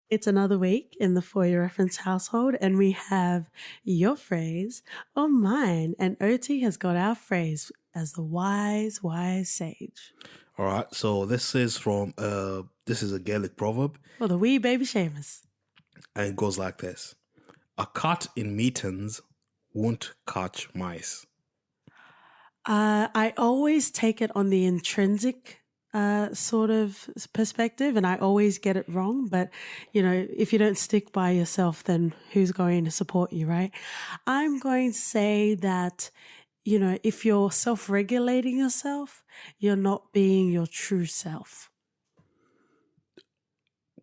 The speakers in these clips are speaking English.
It's another week in the For Your Reference household, and we have your phrase or mine. And OT has got our phrase as the wise, wise sage. All right, so this is a Gaelic proverb, Or the wee baby Seamus. and it goes like this: "A cat in mittens won't catch mice." I always take it on the intrinsic sort of perspective, and I always get it wrong. But, you know, if you don't stick by yourself, then who's going to support you, right? I'm going to say that, you know, if you're self-regulating yourself, you're not being your true self.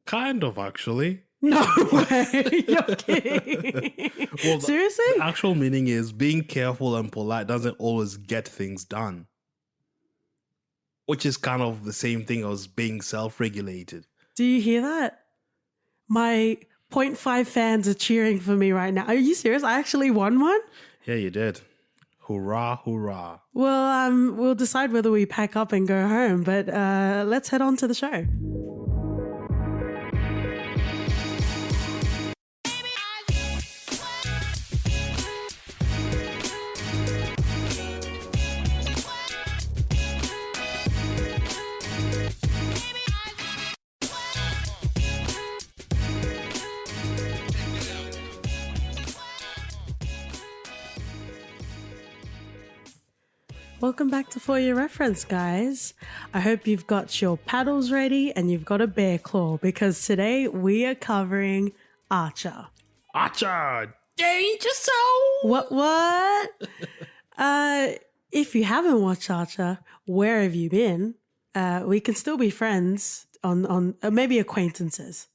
Kind of, actually. No way. You're kidding. Well, Seriously? The actual meaning is being careful and polite doesn't always get things done, which is kind of the same thing as being self-regulated. Do you hear that? My 0.5 fans are cheering for me right now. Are you serious? I actually won one? Yeah, you did. Hurrah, hurrah. Well, we'll decide whether we pack up and go home, but let's head on to the show. Welcome back to For Your Reference, guys. I hope you've got your paddles ready and you've got a bear claw, because today we are covering Archer. Archer, danger zone. What? If you haven't watched Archer, where have you been? We can still be friends on maybe acquaintances.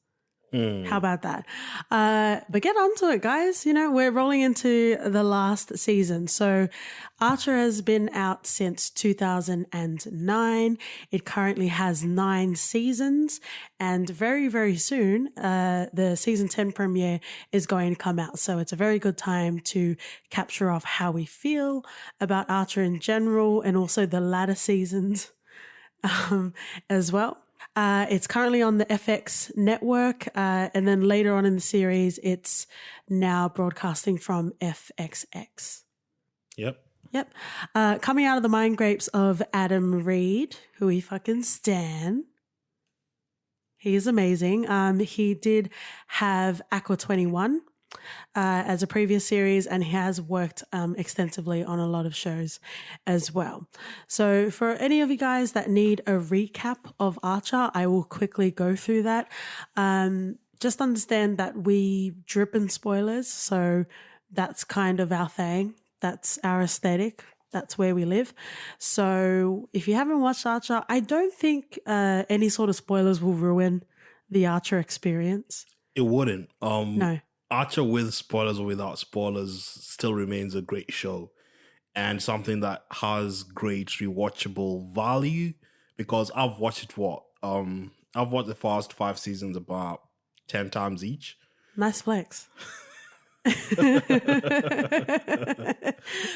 How about that? But get onto it, guys. You know, we're rolling into the last season. So Archer has been out since 2009. It currently has 9 seasons, and very, very soon, the season 10 premiere is going to come out. So it's a very good time to capture off how we feel about Archer in general, and also the latter seasons as well. It's currently on the FX network, and then later on in the series, it's now broadcasting from FXX. Yep. Coming out of the mind grapes of Adam Reed, who we fucking stan. He is amazing. He did have Aqua 21 as a previous series, and he has worked extensively on a lot of shows as well. So for any of you guys that need a recap of Archer, I will quickly go through that. Just understand that we drip in spoilers, so that's kind of our thing. That's our aesthetic. That's where we live. So if you haven't watched Archer, I don't think any sort of spoilers will ruin the Archer experience. It wouldn't. No. Archer, with spoilers or without spoilers, still remains a great show and something that has great rewatchable value, because I've watched it I've watched the first 5 seasons about 10 times each. Nice flex.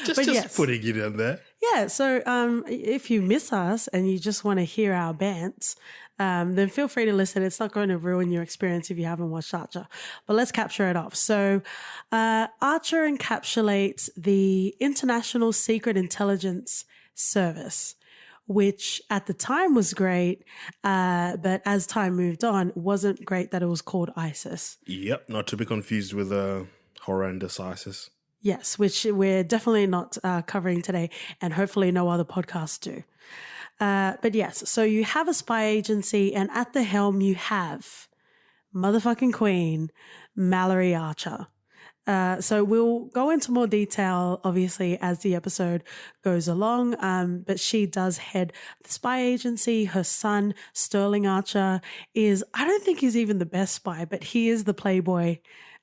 just putting it in there. Yeah, so if you miss us and you just want to hear our bants, then feel free to listen. It's not going to ruin your experience if you haven't watched Archer. But let's capture it off. So Archer encapsulates the International Secret Intelligence Service, which at the time was great, but as time moved on, wasn't great that it was called ISIS. Yep, not to be confused with horrendous ISIS. Yes, which we're definitely not covering today, and hopefully no other podcasts do. But yes, so you have a spy agency, and at the helm you have motherfucking Queen, Mallory Archer. So we'll go into more detail, obviously, as the episode goes along. But she does head the spy agency. Her son, Sterling Archer, I don't think he's even the best spy, but he is the playboy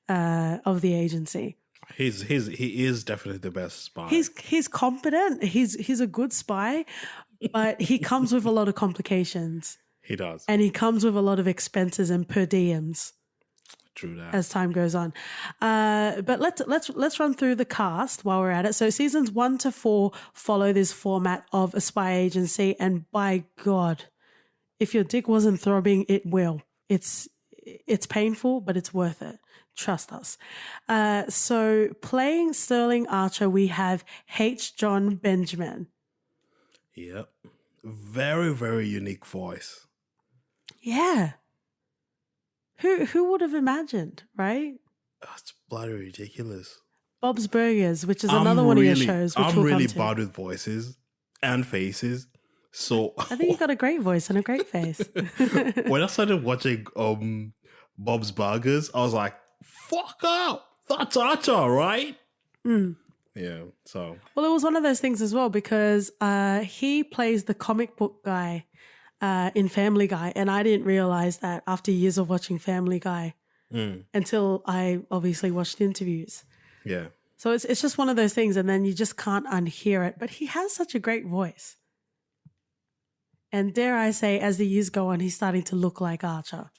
of the agency. He is definitely the best spy. He's competent. He's a good spy, but he comes with a lot of complications. He does. And he comes with a lot of expenses and per diems. True that. As time goes on. But let's run through the cast while we're at it. So seasons 1 to 4 follow this format of a spy agency, and by God, if your dick wasn't throbbing, it will. It's it's painful, but it's worth it. Trust us. So playing Sterling Archer, we have H. John Benjamin. Yep. Very, very unique voice. Yeah. Who would have imagined, right? That's bloody ridiculous. Bob's Burgers, which is another one of your shows, which I'm we'll really come to. bad with voices and faces. So I think you got a great voice and a great face. when I started watching Bob's Burgers, I was like, fuck up. That's Archer, right? Yeah. So Well, it was one of those things as well because he plays the comic book guy in Family Guy, and I didn't realize that after years of watching Family Guy until I obviously watched interviews. yeah. So it's just one of those things, and then you just can't unhear it. But he has such a great voice. And dare I say, as the years go on, he's starting to look like Archer.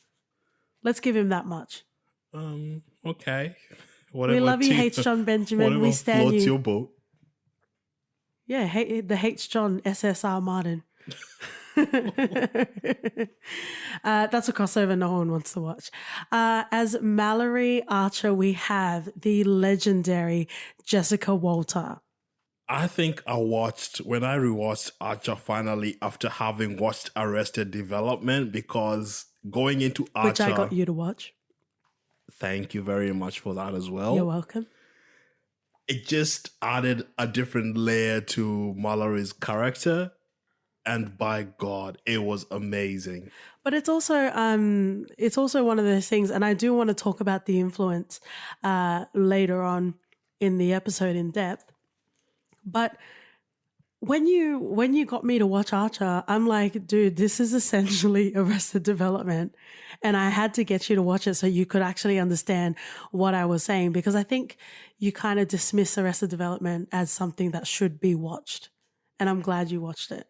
Let's give him that much. Okay. Whatever. We love you, H. John Benjamin. We stand floats you. your boat. Yeah, the H. John SSR Martin. That's a crossover no one wants to watch. As Mallory Archer, we have the legendary Jessica Walter. I think when I rewatched Archer finally after having watched Arrested Development, because going into Archer, Which I got you to watch. Thank you very much for that as well. You're welcome. It just added a different layer to Mallory's character. And by God, it was amazing. But it's also one of those things, and I do want to talk about the influence later on in the episode in depth. But when you got me to watch Archer, I'm like, dude, this is essentially Arrested Development. And I had to get you to watch it so you could actually understand what I was saying, because I think you kind of dismiss Arrested Development as something that should be watched. And I'm glad you watched it.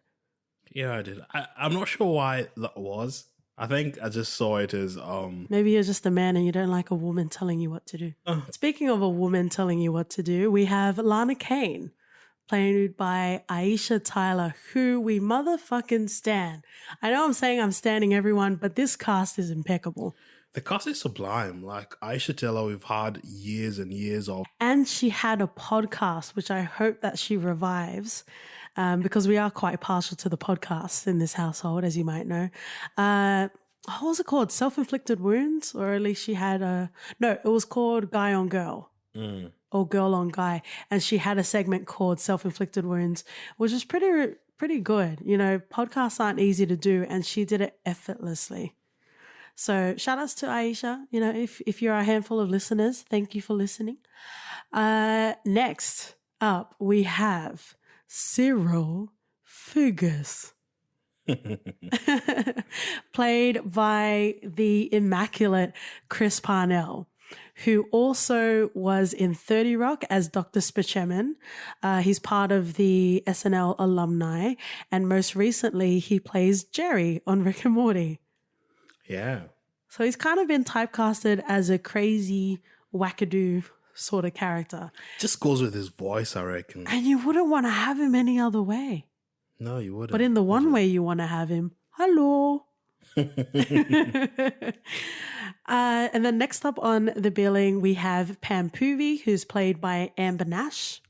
Yeah, I did. I'm not sure why that was. I think I just saw it as Maybe you're just a man and you don't like a woman telling you what to do. Speaking of a woman telling you what to do, we have Lana Kane, played by Aisha Tyler, who we motherfucking stan. I know I'm saying I'm standing everyone, but this cast is impeccable. The cast is sublime. Like Aisha Tyler, we've had years and years of. And she had a podcast, which I hope that she revives, because we are quite partial to the podcasts in this household, as you might know. What was it called? Self-Inflicted Wounds? Or at least she had no, it was called Guy on Girl. Or Girl on Guy. And she had a segment called Self-Inflicted Wounds, which is pretty good. You know, podcasts aren't easy to do, and she did it effortlessly. So shout outs to Aisha. You know, if you're a handful of listeners, thank you for listening. Next up, we have Cyril Figgis, played by the immaculate Chris Parnell, who also was in 30 Rock as Dr. Spaceman. He's part of the SNL alumni, and most recently he plays Jerry on Rick and Morty. Yeah. So he's kind of been typecasted as a crazy, wackadoo sort of character. Just goes with his voice, I reckon. And you wouldn't want to have him any other way. No, you wouldn't. But in the one way you want to have him, hello. And then next up on the billing, we have Pam Poovey, who's played by Amber Nash.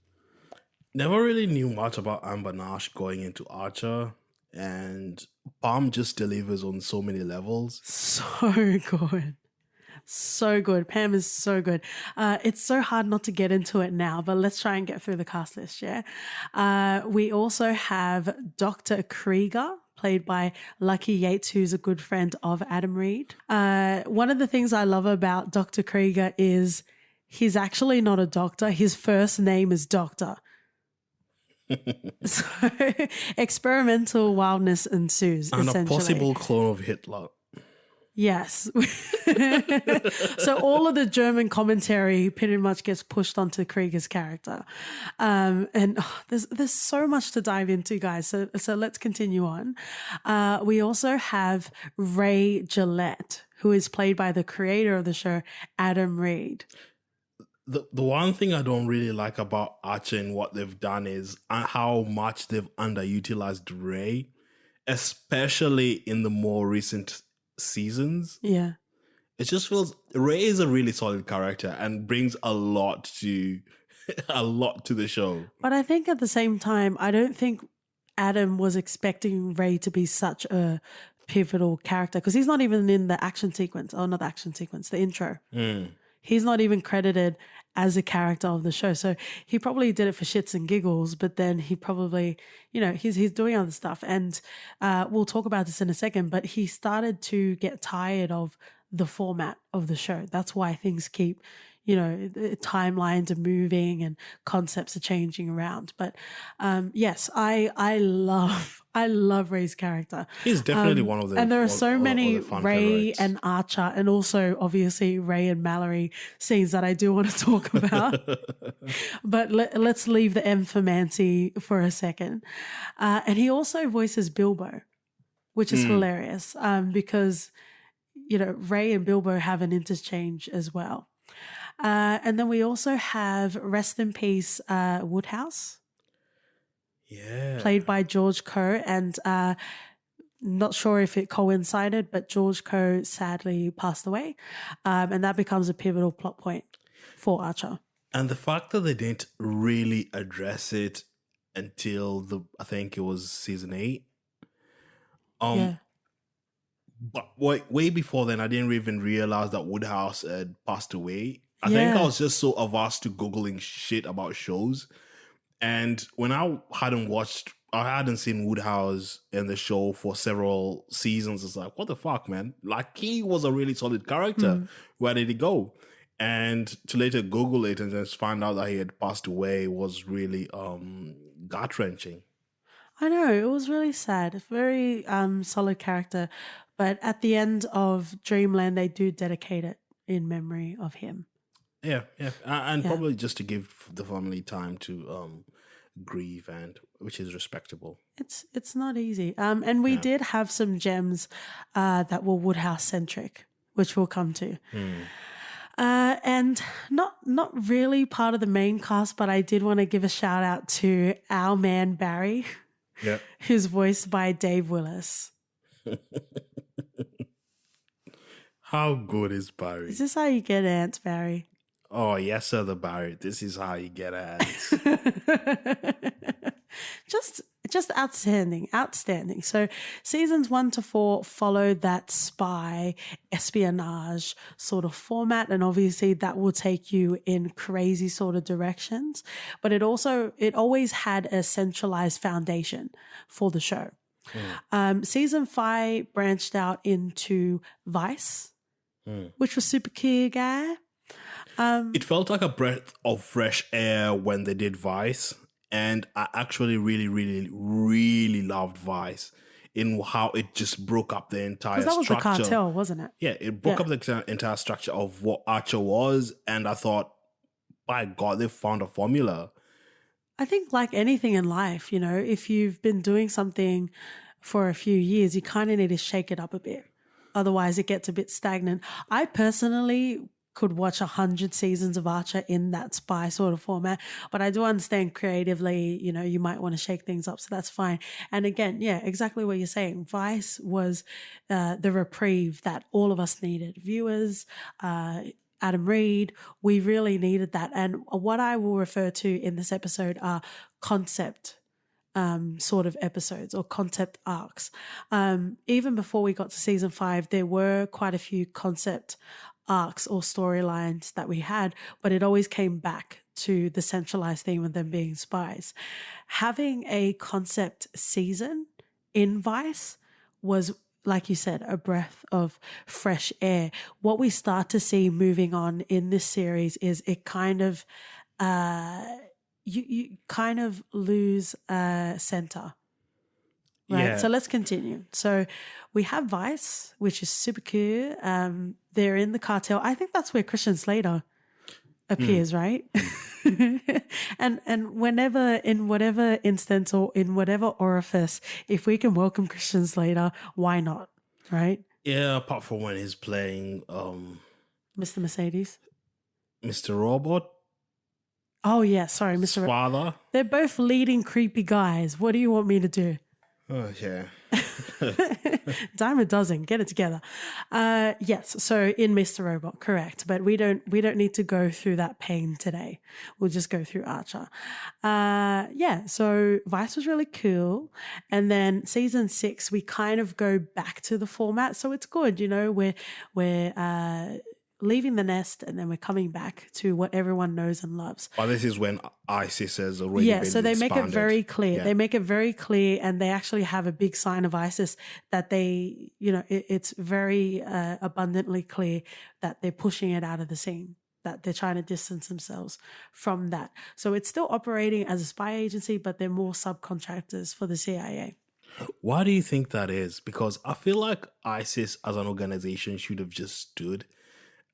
Never really knew much about Amber Nash going into Archer. And Palm just delivers on so many levels. So good. So good. Pam is so good. It's so hard not to get into it now, but let's try and get through the cast list, yeah? We also have Dr. Krieger, played by Lucky Yates, who's a good friend of Adam Reed. One of the things I love about Dr. Krieger is he's actually not a doctor. His first name is Doctor. So experimental wildness ensues, and essentially. A possible clone of Hitler. Yes. So all of the German commentary pretty much gets pushed onto Krieger's character. There's so much to dive into, guys. So let's continue on. We also have Ray Gillette, who is played by the creator of the show, Adam Reed. The one thing I don't really like about Archer and what they've done is how much they've underutilized Ray, especially in the more recent seasons. Yeah. It just feels Ray is a really solid character and brings a lot to a lot to the show. But I think at the same time, I don't think Adam was expecting Ray to be such a pivotal character because he's not even in the action sequence. Oh, not the action sequence, the intro. He's not even credited as a character of the show. So he probably did it for shits and giggles, but then he probably, he's doing other stuff. And we'll talk about this in a second, but he started to get tired of the format of the show. That's why things keep, the timelines are moving and concepts are changing around. But yes, I love Ray's character. He's definitely one of the and there are so many fun Ray favorites. and Archer, and also obviously Ray and Mallory scenes that I do want to talk about. But let's leave the emphamancy for a second. And he also voices Bilbo, which is hilarious because Ray and Bilbo have an interchange as well. And then we also have Rest in Peace Woodhouse. Yeah. Played by George Coe, and not sure if it coincided, but George Coe sadly passed away. And that becomes a pivotal plot point for Archer. And the fact that they didn't really address it until I think it was season 8. Yeah. But way before then, I didn't even realize that Woodhouse had passed away. I think I was just so averse to Googling shit about shows. And when I hadn't seen Woodhouse in the show for several seasons, it's like, what the fuck, man? Like, he was a really solid character. Where did he go? And to later Google it and just find out that he had passed away was really gut-wrenching. I know, it was really sad. Very solid character. But at the end of Dreamland, they do dedicate it in memory of him. Yeah. And probably just to give the family time to grieve, and which is respectable. It's not easy. And we did have some gems that were Woodhouse centric, which we'll come to. And not really part of the main cast, but I did want to give a shout out to our man Barry, who's voiced by Dave Willis. How good is Barry? Is this how you get ants, Barry? Oh, yes, sir, the Barry. This is how you get ants. Just outstanding. So seasons 1 to 4 follow that spy espionage sort of format, and obviously that will take you in crazy sort of directions. But it always had a centralized foundation for the show. Season 5 branched out into Vice, which was super cool, guy. It felt like a breath of fresh air when they did Vice. And I actually really, really, really loved Vice in how it just broke up the entire structure. Because that was the cartel, wasn't it? Yeah, it broke up the entire structure of what Archer was. And I thought, by God, they found a formula. I think like anything in life, if you've been doing something for a few years, you kind of need to shake it up a bit. Otherwise, it gets a bit stagnant. I personally could watch 100 seasons of Archer in that spy sort of format, but I do understand creatively, you might want to shake things up, so that's fine. And again, exactly what you're saying. Vice was the reprieve that all of us needed. Viewers, Adam Reed, we really needed that. And what I will refer to in this episode are concept sort of episodes or concept arcs. Even before we got to season 5, there were quite a few concept arcs or storylines that we had, but it always came back to the centralized theme of them being spies. Having a concept season in Vice was, like you said, a breath of fresh air. What we start to see moving on in this series is it kind of you kind of lose center. Right. Yeah. So let's continue. So we have Vice, which is super cool. They're in the cartel. I think that's where Christian Slater appears, right? and whenever, in whatever instance or in whatever orifice, if we can welcome Christian Slater, why not? Right? Yeah, apart from when he's playing Mr. Mercedes. Mr. Robot. Oh yeah, sorry, Mr. Father. They're both leading creepy guys. What do you want me to do? Oh, yeah. Dime a dozen. Get it together. Yes. So in Mr. Robot, correct. But we don't need to go through that pain today. We'll just go through Archer. Yeah. So Vice was really cool, and then season 6 we kind of go back to the format, so it's good. You know, we're leaving the nest and then we're coming back to what everyone knows and loves. But this is when ISIS has already been so they make it very clear. Yeah. They make it very clear, and they actually have a big sign of ISIS that they, it's very abundantly clear that they're pushing it out of the scene, that they're trying to distance themselves from that. So it's still operating as a spy agency, but they're more subcontractors for the CIA. Why do you think that is? Because I feel like ISIS as an organization should have just stood.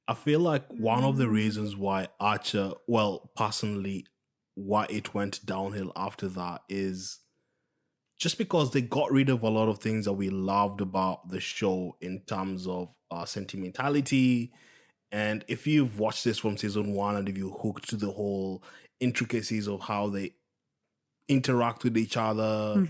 I feel like one of the reasons why Archer, well, personally, why it went downhill after that is just because they got rid of a lot of things that we loved about the show in terms of sentimentality. And if you've watched this from season 1 and if you hooked to the whole intricacies of how they interact with each other,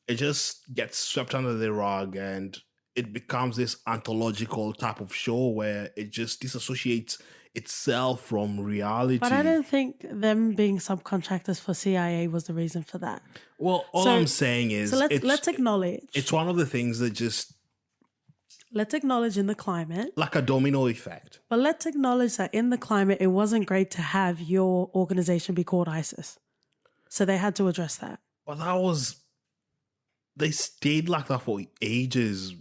it just gets swept under the rug and it becomes this anthological type of show where it just disassociates itself from reality. But I don't think them being subcontractors for CIA was the reason for that. Well, all I'm saying is... So let's acknowledge. It's one of the things that just... Let's acknowledge in the climate. Like a domino effect. But let's acknowledge that in the climate, it wasn't great to have your organization be called ISIS. So they had to address that. But that was... They stayed like that for ages.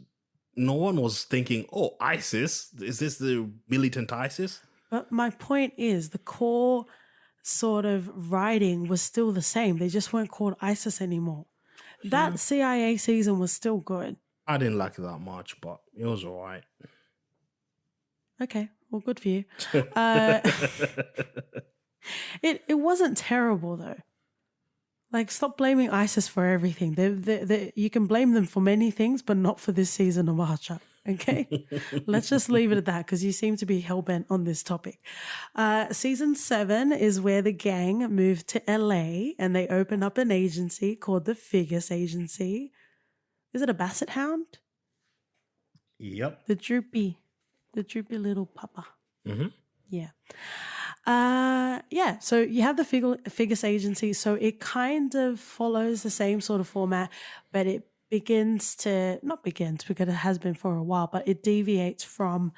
No one was thinking, oh, ISIS? Is this the militant ISIS? But my point is the core sort of writing was still the same. They just weren't called ISIS anymore. Yeah. That CIA season was still good. I didn't like it that much, but it was all right. Okay, well, good for you. It wasn't terrible, though. Like, stop blaming ISIS for everything. You can blame them for many things, but not for this season of Archer. Okay? Let's just leave it at that because you seem to be hell-bent on this topic. Season 7 is where the gang moved to LA and they open up an agency called the Figgis Agency. Is it a basset hound? Yep. The droopy little papa. Mm-hmm. Yeah. So you have the Figgis Agency, so it kind of follows the same sort of format, but it not begins because it has been for a while, but it deviates from,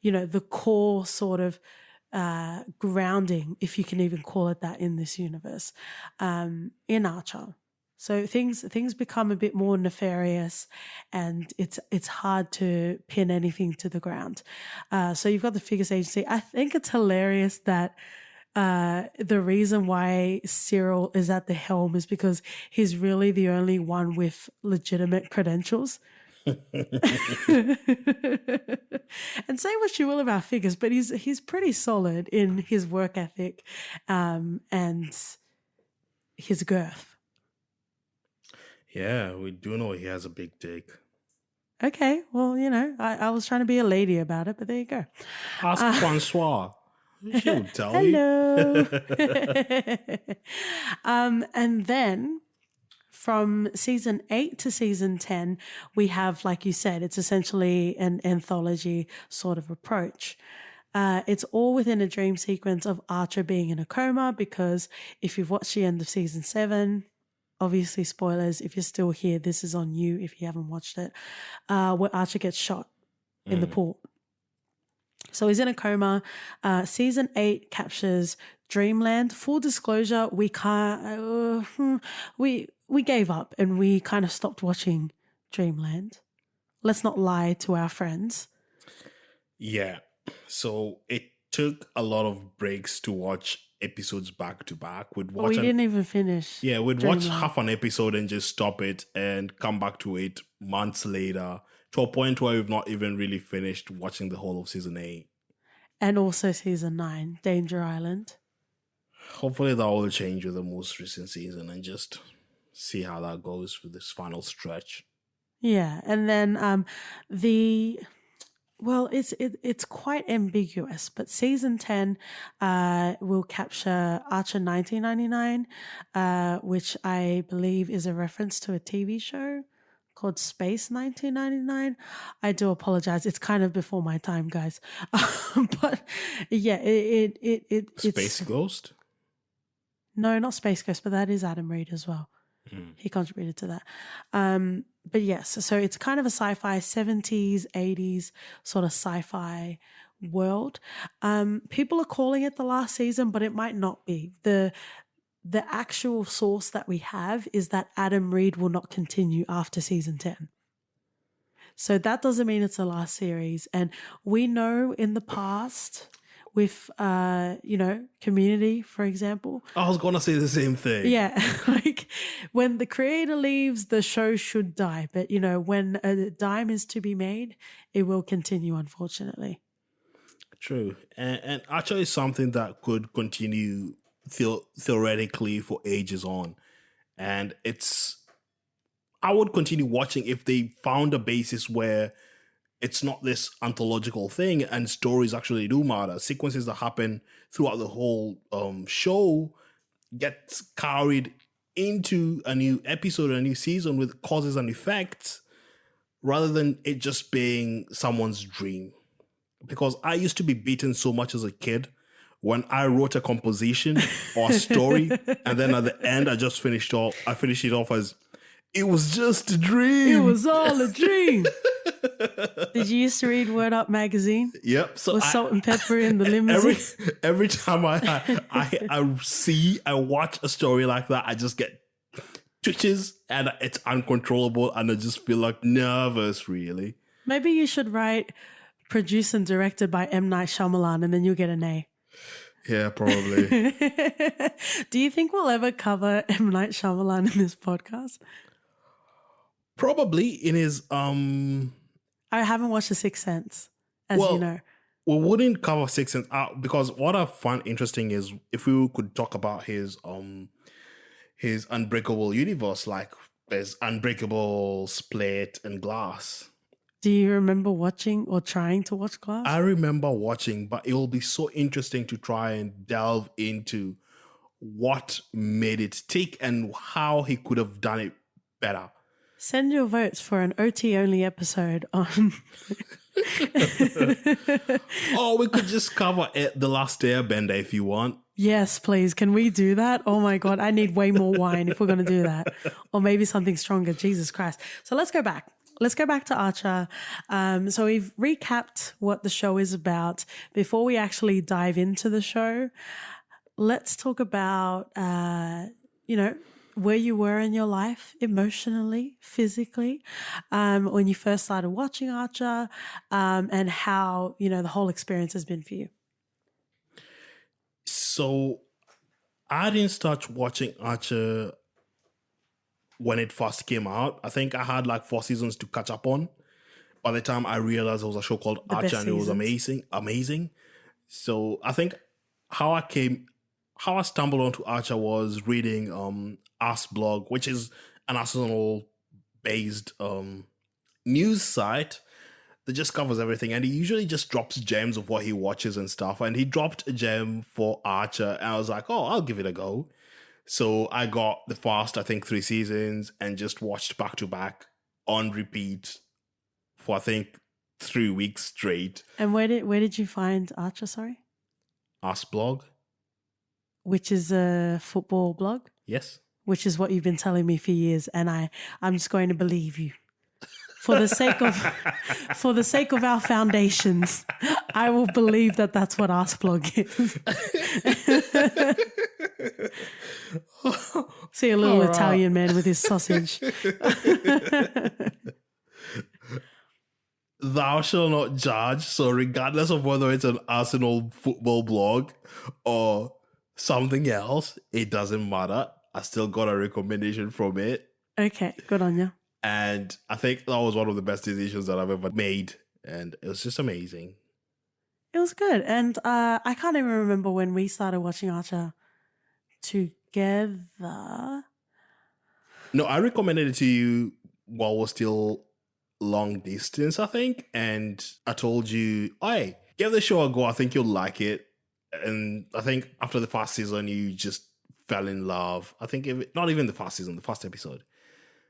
the core sort of grounding, if you can even call it that, in this universe, in Archer. So things become a bit more nefarious, and it's hard to pin anything to the ground. So you've got the Figgis Agency. I think it's hilarious that the reason why Cyril is at the helm is because he's really the only one with legitimate credentials. And say what you will about Figgis, but he's pretty solid in his work ethic and his girth. Yeah, we do know he has a big dick. Okay, well, I was trying to be a lady about it, but there you go. Ask Francois. She'll tell Hello. And then from season 8 to season 10, we have, like you said, it's essentially an anthology sort of approach. It's all within a dream sequence of Archer being in a coma, because if you've watched the end of season 7, obviously spoilers, if you're still here, this is on you if you haven't watched it, where Archer gets shot in the pool. So he's in a coma. Season 8 captures Dreamland. Full disclosure, we gave up and we kind of stopped watching Dreamland. Let's not lie to our friends. Yeah. So it took a lot of breaks to watch episodes back to back. We didn't even finish. Yeah, we'd watch half an episode and just stop it and come back to it months later, to a point where we've not even really finished watching the whole of season 8. And also season 9, Danger Island. Hopefully that will change with the most recent season and just see how that goes with this final stretch. Yeah, and then it's quite ambiguous, but season 10 will capture Archer 1999, which I believe is a reference to a TV show called Space 1999. I do apologize. It's kind of before my time, guys. But yeah, it's Space Ghost? no, not Space Ghost, but that is Adam Reed as well. He contributed to that. But yes, so it's kind of a sci-fi 70s, 80s sort of sci-fi world. People are calling it the last season, but it might not be. The actual source that we have is that Adam Reed will not continue after season 10. So that doesn't mean it's the last series. And we know in the past with, Community, for example. I was going to say the same thing. Yeah, like when the creator leaves, the show should die. But, when a dime is to be made, it will continue, unfortunately. True. And actually something that could continue theoretically for ages on. And I would continue watching if they found a basis where it's not this anthological thing and stories actually do matter. Sequences that happen throughout the whole show get carried into a new episode, a new season with causes and effects rather than it just being someone's dream. Because I used to be beaten so much as a kid when I wrote a composition or a story and then at the end I finished it off as it was just a dream. It was all a dream. Did you used to read Word Up magazine? Yep. So with Salt and Pepper in the limousine. Every time I watch a story like that, I just get twitches and it's uncontrollable and I just feel like nervous, really. Maybe you should write produced and directed by M. Night Shyamalan and then you'll get an A. Yeah, probably. Do you think we'll ever cover M. Night Shyamalan in this podcast? Probably in his I haven't watched The Sixth Sense, as you know. We wouldn't cover Sixth Sense because what I find interesting is if we could talk about his Unbreakable universe, like there's Unbreakable, Split, and Glass. Do you remember watching or trying to watch Glass? I remember watching, but it will be so interesting to try and delve into what made it tick and how he could have done it better. Send your votes for an OT-only episode on... Oh, we could just cover The Last Airbender if you want. Yes, please. Can we do that? Oh my God, I need way more wine if we're going to do that. Or maybe something stronger. Jesus Christ. So let's go back. Let's go back to Archer. So we've recapped what the show is about. Before we actually dive into the show, let's talk about, where you were in your life emotionally, physically, when you first started watching Archer, and how, the whole experience has been for you. So I didn't start watching Archer when it first came out. I think I had like 4 seasons to catch up on. By the time I realized there was a show called Archer and it was amazing. So I think how I stumbled onto Archer was reading Ars Blog, which is an Arsenal-based news site that just covers everything. And he usually just drops gems of what he watches and stuff. And he dropped a gem for Archer. And I was like, oh, I'll give it a go. So I got the first, I think, 3 seasons and just watched back to back on repeat for, I think, 3 weeks straight. And where did you find Archer, sorry? Ars Blog. Which is a football blog? Yes. Which is what you've been telling me for years. And I'm just going to believe you. For the sake of our foundations, I will believe that that's what Ars Blog is. See a little Italian man with his sausage. Thou shalt not judge. So regardless of whether it's an Arsenal football blog or something else, it doesn't matter. I still got a recommendation from it. Okay, good on you. And I think that was one of the best decisions that I've ever made. And it was just amazing. It was good. And I can't even remember when we started watching Archer together. No, I recommended it to you while we're still long distance, I think. And I told you, hey, give the show a go. I think you'll like it. And I think after the first season, you just fell in love. I think not even the first season, the first episode.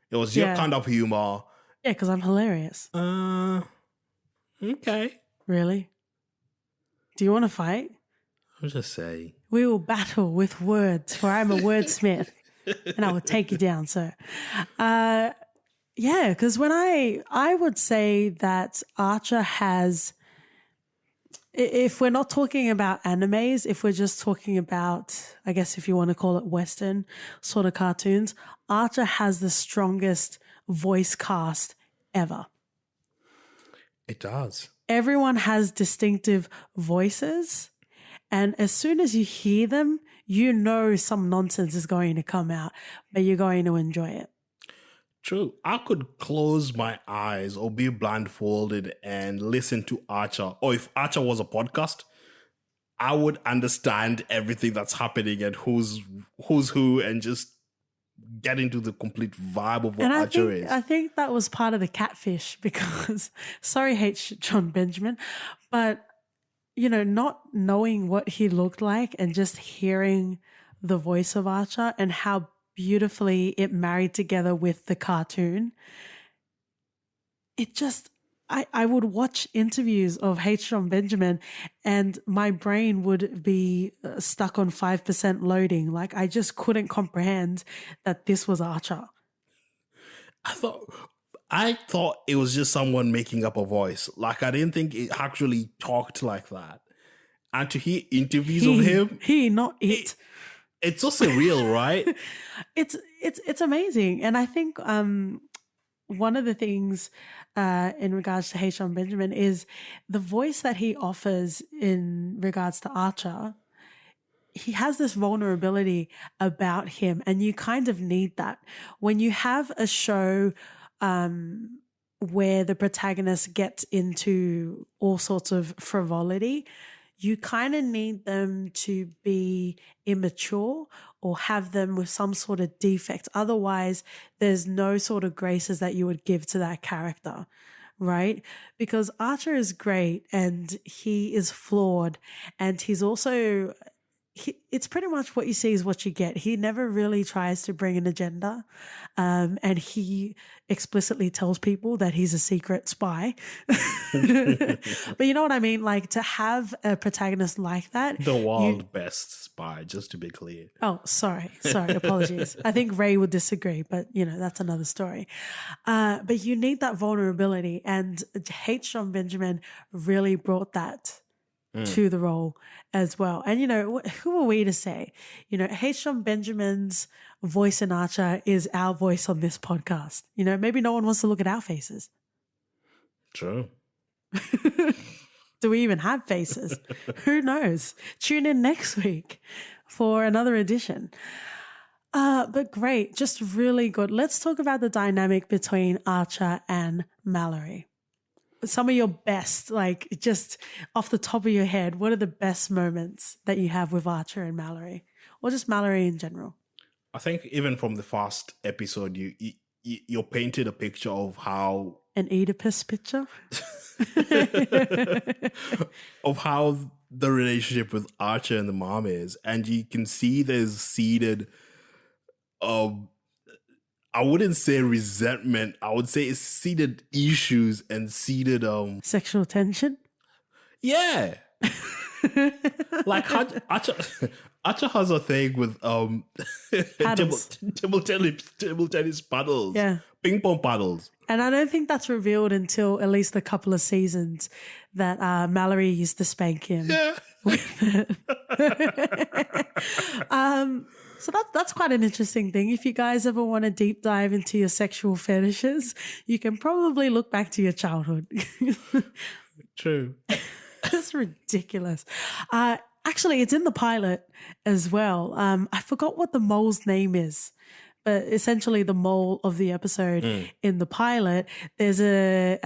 It was your kind of humor. Yeah, because I'm hilarious. Okay. Really? Do you want to fight? I'm just saying. We will battle with words, for I'm a wordsmith, and I will take you down, sir. Yeah, because when I would say that Archer has, if we're not talking about animes, if we're just talking about, I guess if you want to call it Western sort of cartoons, Archer has the strongest voice cast ever. It does. Everyone has distinctive voices, and as soon as you hear them, you know some nonsense is going to come out, but you're going to enjoy it. True. I could close my eyes or be blindfolded and listen to Archer. Or if Archer was a podcast, I would understand everything that's happening and who's who and just get into the complete vibe of what And Archer is. I think that was part of the catfish because, sorry, H. John Benjamin, but, you know, not knowing what he looked like and just hearing the voice of Archer and how beautifully it married together with the cartoon, it just, I would watch interviews of H. John Benjamin and my brain would be stuck on 5% loading. Like I just couldn't comprehend that this was Archer. I thought it was just someone making up a voice. Like I didn't think it actually talked like that. And to hear interviews of him, not it. It's so surreal, right? It's amazing, and I think one of the things in regards to H. John Benjamin is the voice that he offers in regards to Archer. He has this vulnerability about him, and you kind of need that when you have a show where the protagonist gets into all sorts of frivolity. You kind of need them to be immature or have them with some sort of defect. Otherwise, there's no sort of graces that you would give to that character, right? Because Archer is great and he is flawed, and he's also, it's pretty much what you see is what you get. He never really tries to bring an agenda, and he explicitly tells people that he's a secret spy. But you know what I mean? Like to have a protagonist like that. The wild best spy, just to be clear. Oh, sorry. Apologies. I think Ray would disagree, but you know, that's another story. But you need that vulnerability, and H. John Benjamin really brought that to the role as well. And, you know, who are we to say? You know, H. John Benjamin's voice in Archer is our voice on this podcast. You know, maybe no one wants to look at our faces. True. Do we even have faces? Who knows? Tune in next week for another edition. But great, just really good. Let's talk about the dynamic between Archer and Mallory. Some of your best, like just off the top of your head, what are the best moments that you have with Archer and Mallory, or just Mallory in general? I think even from the first episode, you're painted a picture of how an Oedipus picture of how the relationship with Archer and the mom is, and you can see there's seeded I wouldn't say resentment. I would say it's seeded issues and seeded sexual tension. Yeah. Like Archer has a thing with table tennis paddles. Yeah. Ping pong paddles. And I don't think that's revealed until at least a couple of seasons that Mallory used to spank him. Yeah. So that's quite an interesting thing. If you guys ever want to deep dive into your sexual fetishes, you can probably look back to your childhood. True. That's ridiculous. Actually, it's in the pilot as well. I forgot what the mole's name is, but essentially the mole of the episode in the pilot, there's a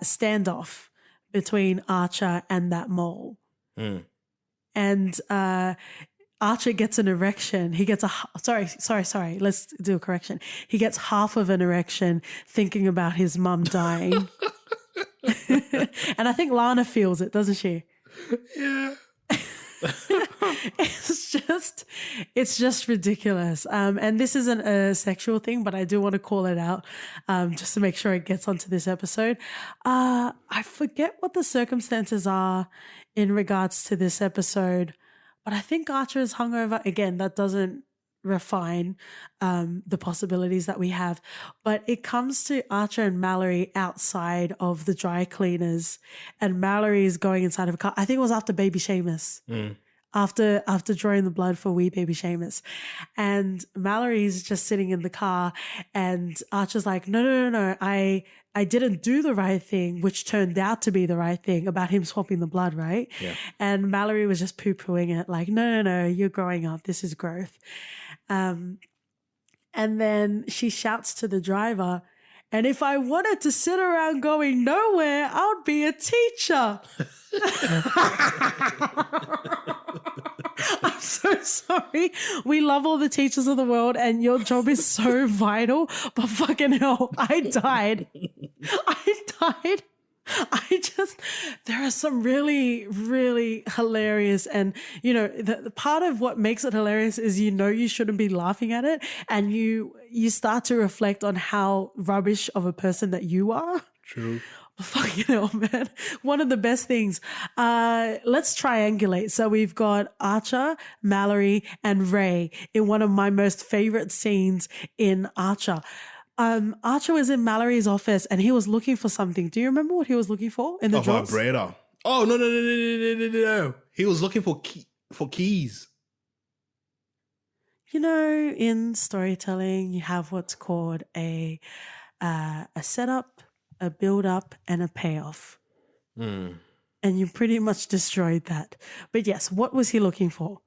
standoff between Archer and that mole. And Archer gets an erection. He gets sorry. Let's do a correction. He gets half of an erection thinking about his mum dying. And I think Lana feels it, doesn't she? Yeah. It's it's just ridiculous. And this isn't a sexual thing, but I do want to call it out, just to make sure it gets onto this episode. I forget what the circumstances are in regards to this episode, but I think Archer is hungover. Again, that doesn't refine the possibilities that we have, but it comes to Archer and Mallory outside of the dry cleaners, and Mallory is going inside of a car. I think it was after baby Seamus, after drawing the blood for wee baby Seamus, and Mallory's just sitting in the car, and Archer's like, no, I didn't do the right thing, which turned out to be the right thing about him swapping the blood, right? Yeah. And Mallory was just poo-pooing it, like, no, you're growing up. This is growth. And then she shouts to the driver, and if I wanted to sit around going nowhere, I would be a teacher. I'm so sorry. We love all the teachers of the world, and your job is so vital, but fucking hell, I died. There are some really, really hilarious, and the part of what makes it hilarious is you shouldn't be laughing at it, and you start to reflect on how rubbish of a person that you are. True. Fucking hell, man. One of the best things. Let's triangulate. So we've got Archer, Mallory, and Ray in one of my most favorite scenes in Archer. Archer was in Mallory's office and he was looking for something. Do you remember what he was looking for in the drawers? Vibrator. Oh, no. He was looking for keys. In storytelling, you have what's called a setup, a build-up, and a payoff. And you pretty much destroyed that. But yes, what was he looking for?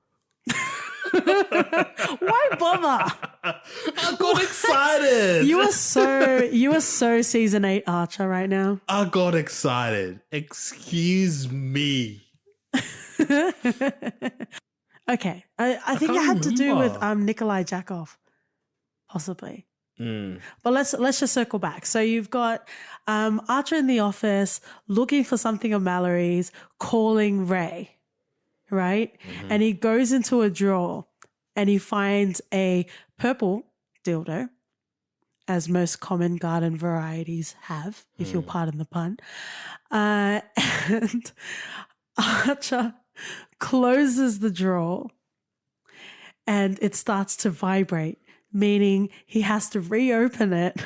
Why bother? I got excited. You are so season 8 Archer right now. I got excited. Excuse me. Okay. I think it had to do with Nikolai Jakov, possibly. But let's just circle back. So you've got Archer in the office looking for something of Mallory's, calling Ray, right? And he goes into a drawer and he finds a purple dildo, as most common garden varieties have, if you'll pardon the pun. And Archer closes the drawer and it starts to vibrate, meaning he has to reopen it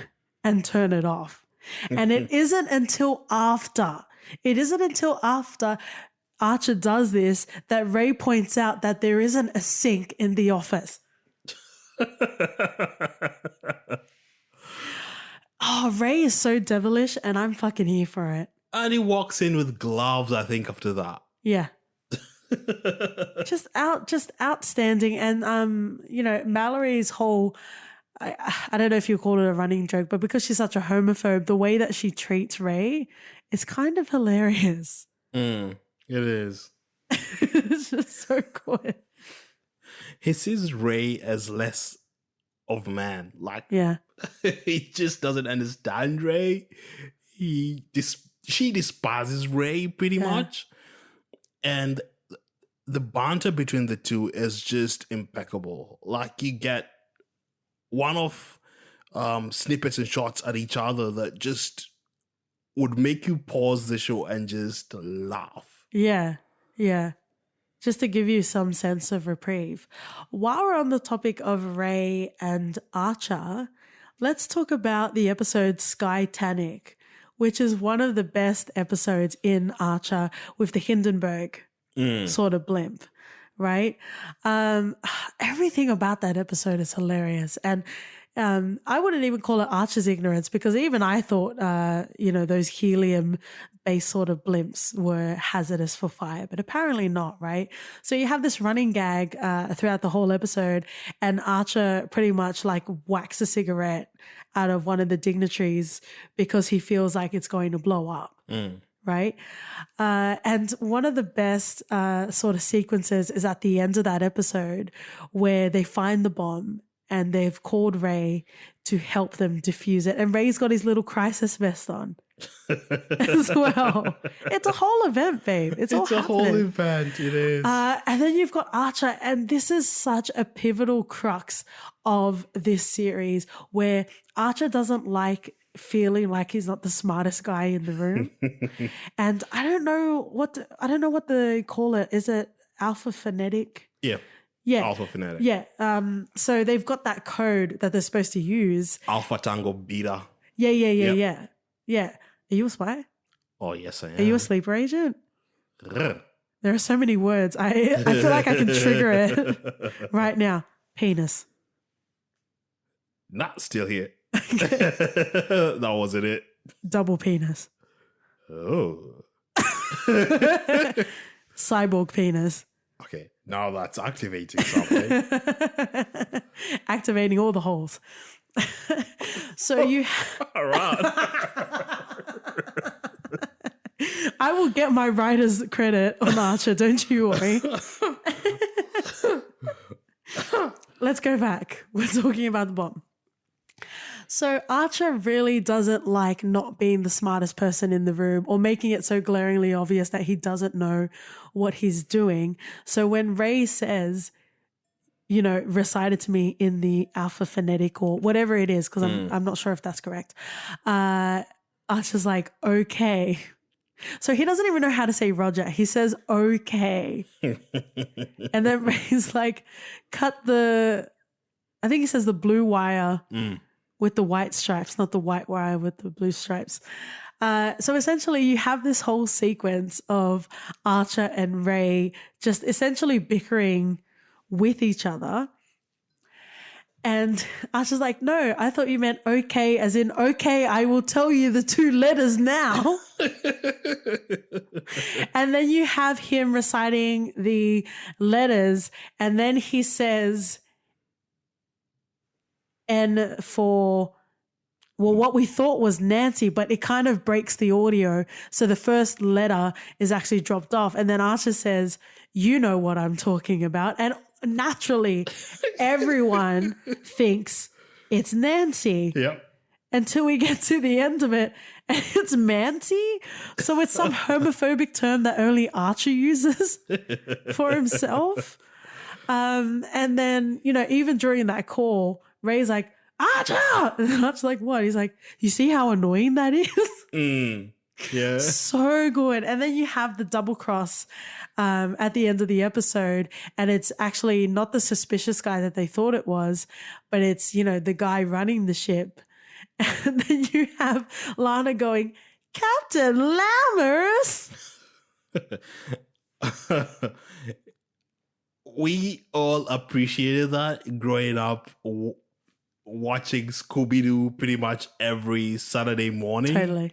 and turn it off. And it isn't until after Archer does this that Ray points out that there isn't a sink in the office. Oh, Ray is so devilish and I'm fucking here for it. And he walks in with gloves, I think, after that. Yeah. just outstanding. And Mallory's whole, I don't know if you call it a running joke, but because she's such a homophobe, the way that she treats Ray is kind of hilarious. It is. It's just so good. He sees Ray as less of a man. Like, yeah, he just doesn't understand Ray. She despises Ray pretty much. And the banter between the two is just impeccable. Like, you get one-off snippets and shots at each other that just would make you pause the show and just laugh. Yeah. Just to give you some sense of reprieve. While we're on the topic of Ray and Archer, let's talk about the episode Skytanic, which is one of the best episodes in Archer with the Hindenburg sort of blimp, right? Everything about that episode is hilarious. And I wouldn't even call it Archer's ignorance, because even I thought, those helium-based sort of blimps were hazardous for fire, but apparently not, right? So you have this running gag throughout the whole episode, and Archer pretty much like whacks a cigarette out of one of the dignitaries because he feels like it's going to blow up. Right. And one of the best sort of sequences is at the end of that episode where they find the bomb and they've called Ray to help them defuse it. And Ray's got his little crisis vest on. as well. It's a whole event, babe. It's all It's a whole happening. event. It is. And then you've got Archer, and this is such a pivotal crux of this series where Archer doesn't like feeling like he's not the smartest guy in the room. And I don't know what they call it. Is it alpha phonetic? Yeah. Yeah. Alpha phonetic. Yeah. So they've got that code that they're supposed to use. Alpha Tango Beta. Yeah. Are you a spy? Oh, yes, I am. Are you a sleeper agent? Grr. There are so many words. I feel like I can trigger it right now. Penis. Not still here. That wasn't it. Double penis. Oh. Cyborg penis. Okay. Now that's activating something. Activating all the holes. So you... All right. I will get my writer's credit on Archer, don't you worry. Let's go back. We're talking about the bomb. So Archer really doesn't like not being the smartest person in the room or making it so glaringly obvious that he doesn't know what he's doing. So when Ray says, you know, recite it to me in the alpha phonetic or whatever it is, because I'm not sure if that's correct. Archer's like, okay. So he doesn't even know how to say Roger. He says, okay. And then Ray's like, I think he says the blue wire with the white stripes, not the white wire with the blue stripes. So essentially you have this whole sequence of Archer and Ray just essentially bickering with each other. And Archer's like, no, I thought you meant okay, as in, okay, I will tell you the 2 letters now. And then you have him reciting the letters, and then he says, N for, well, what we thought was Nancy, but it kind of breaks the audio. So the first letter is actually dropped off. And then Archer says, you know what I'm talking about. And naturally, everyone thinks it's Nancy. Yep. Until we get to the end of it, and it's Mancy. So it's some homophobic term that only Archer uses for himself. And then, you know, even during that call, Ray's like, Archer! And Archer's like, what? He's like, you see how annoying that is? Yeah. So good. And then you have the double cross at the end of the episode, and it's actually not the suspicious guy that they thought it was, but it's, you know, the guy running the ship. And then you have Lana going, Captain Lammers. We all appreciated that growing up, watching Scooby-Doo pretty much every Saturday morning. Totally.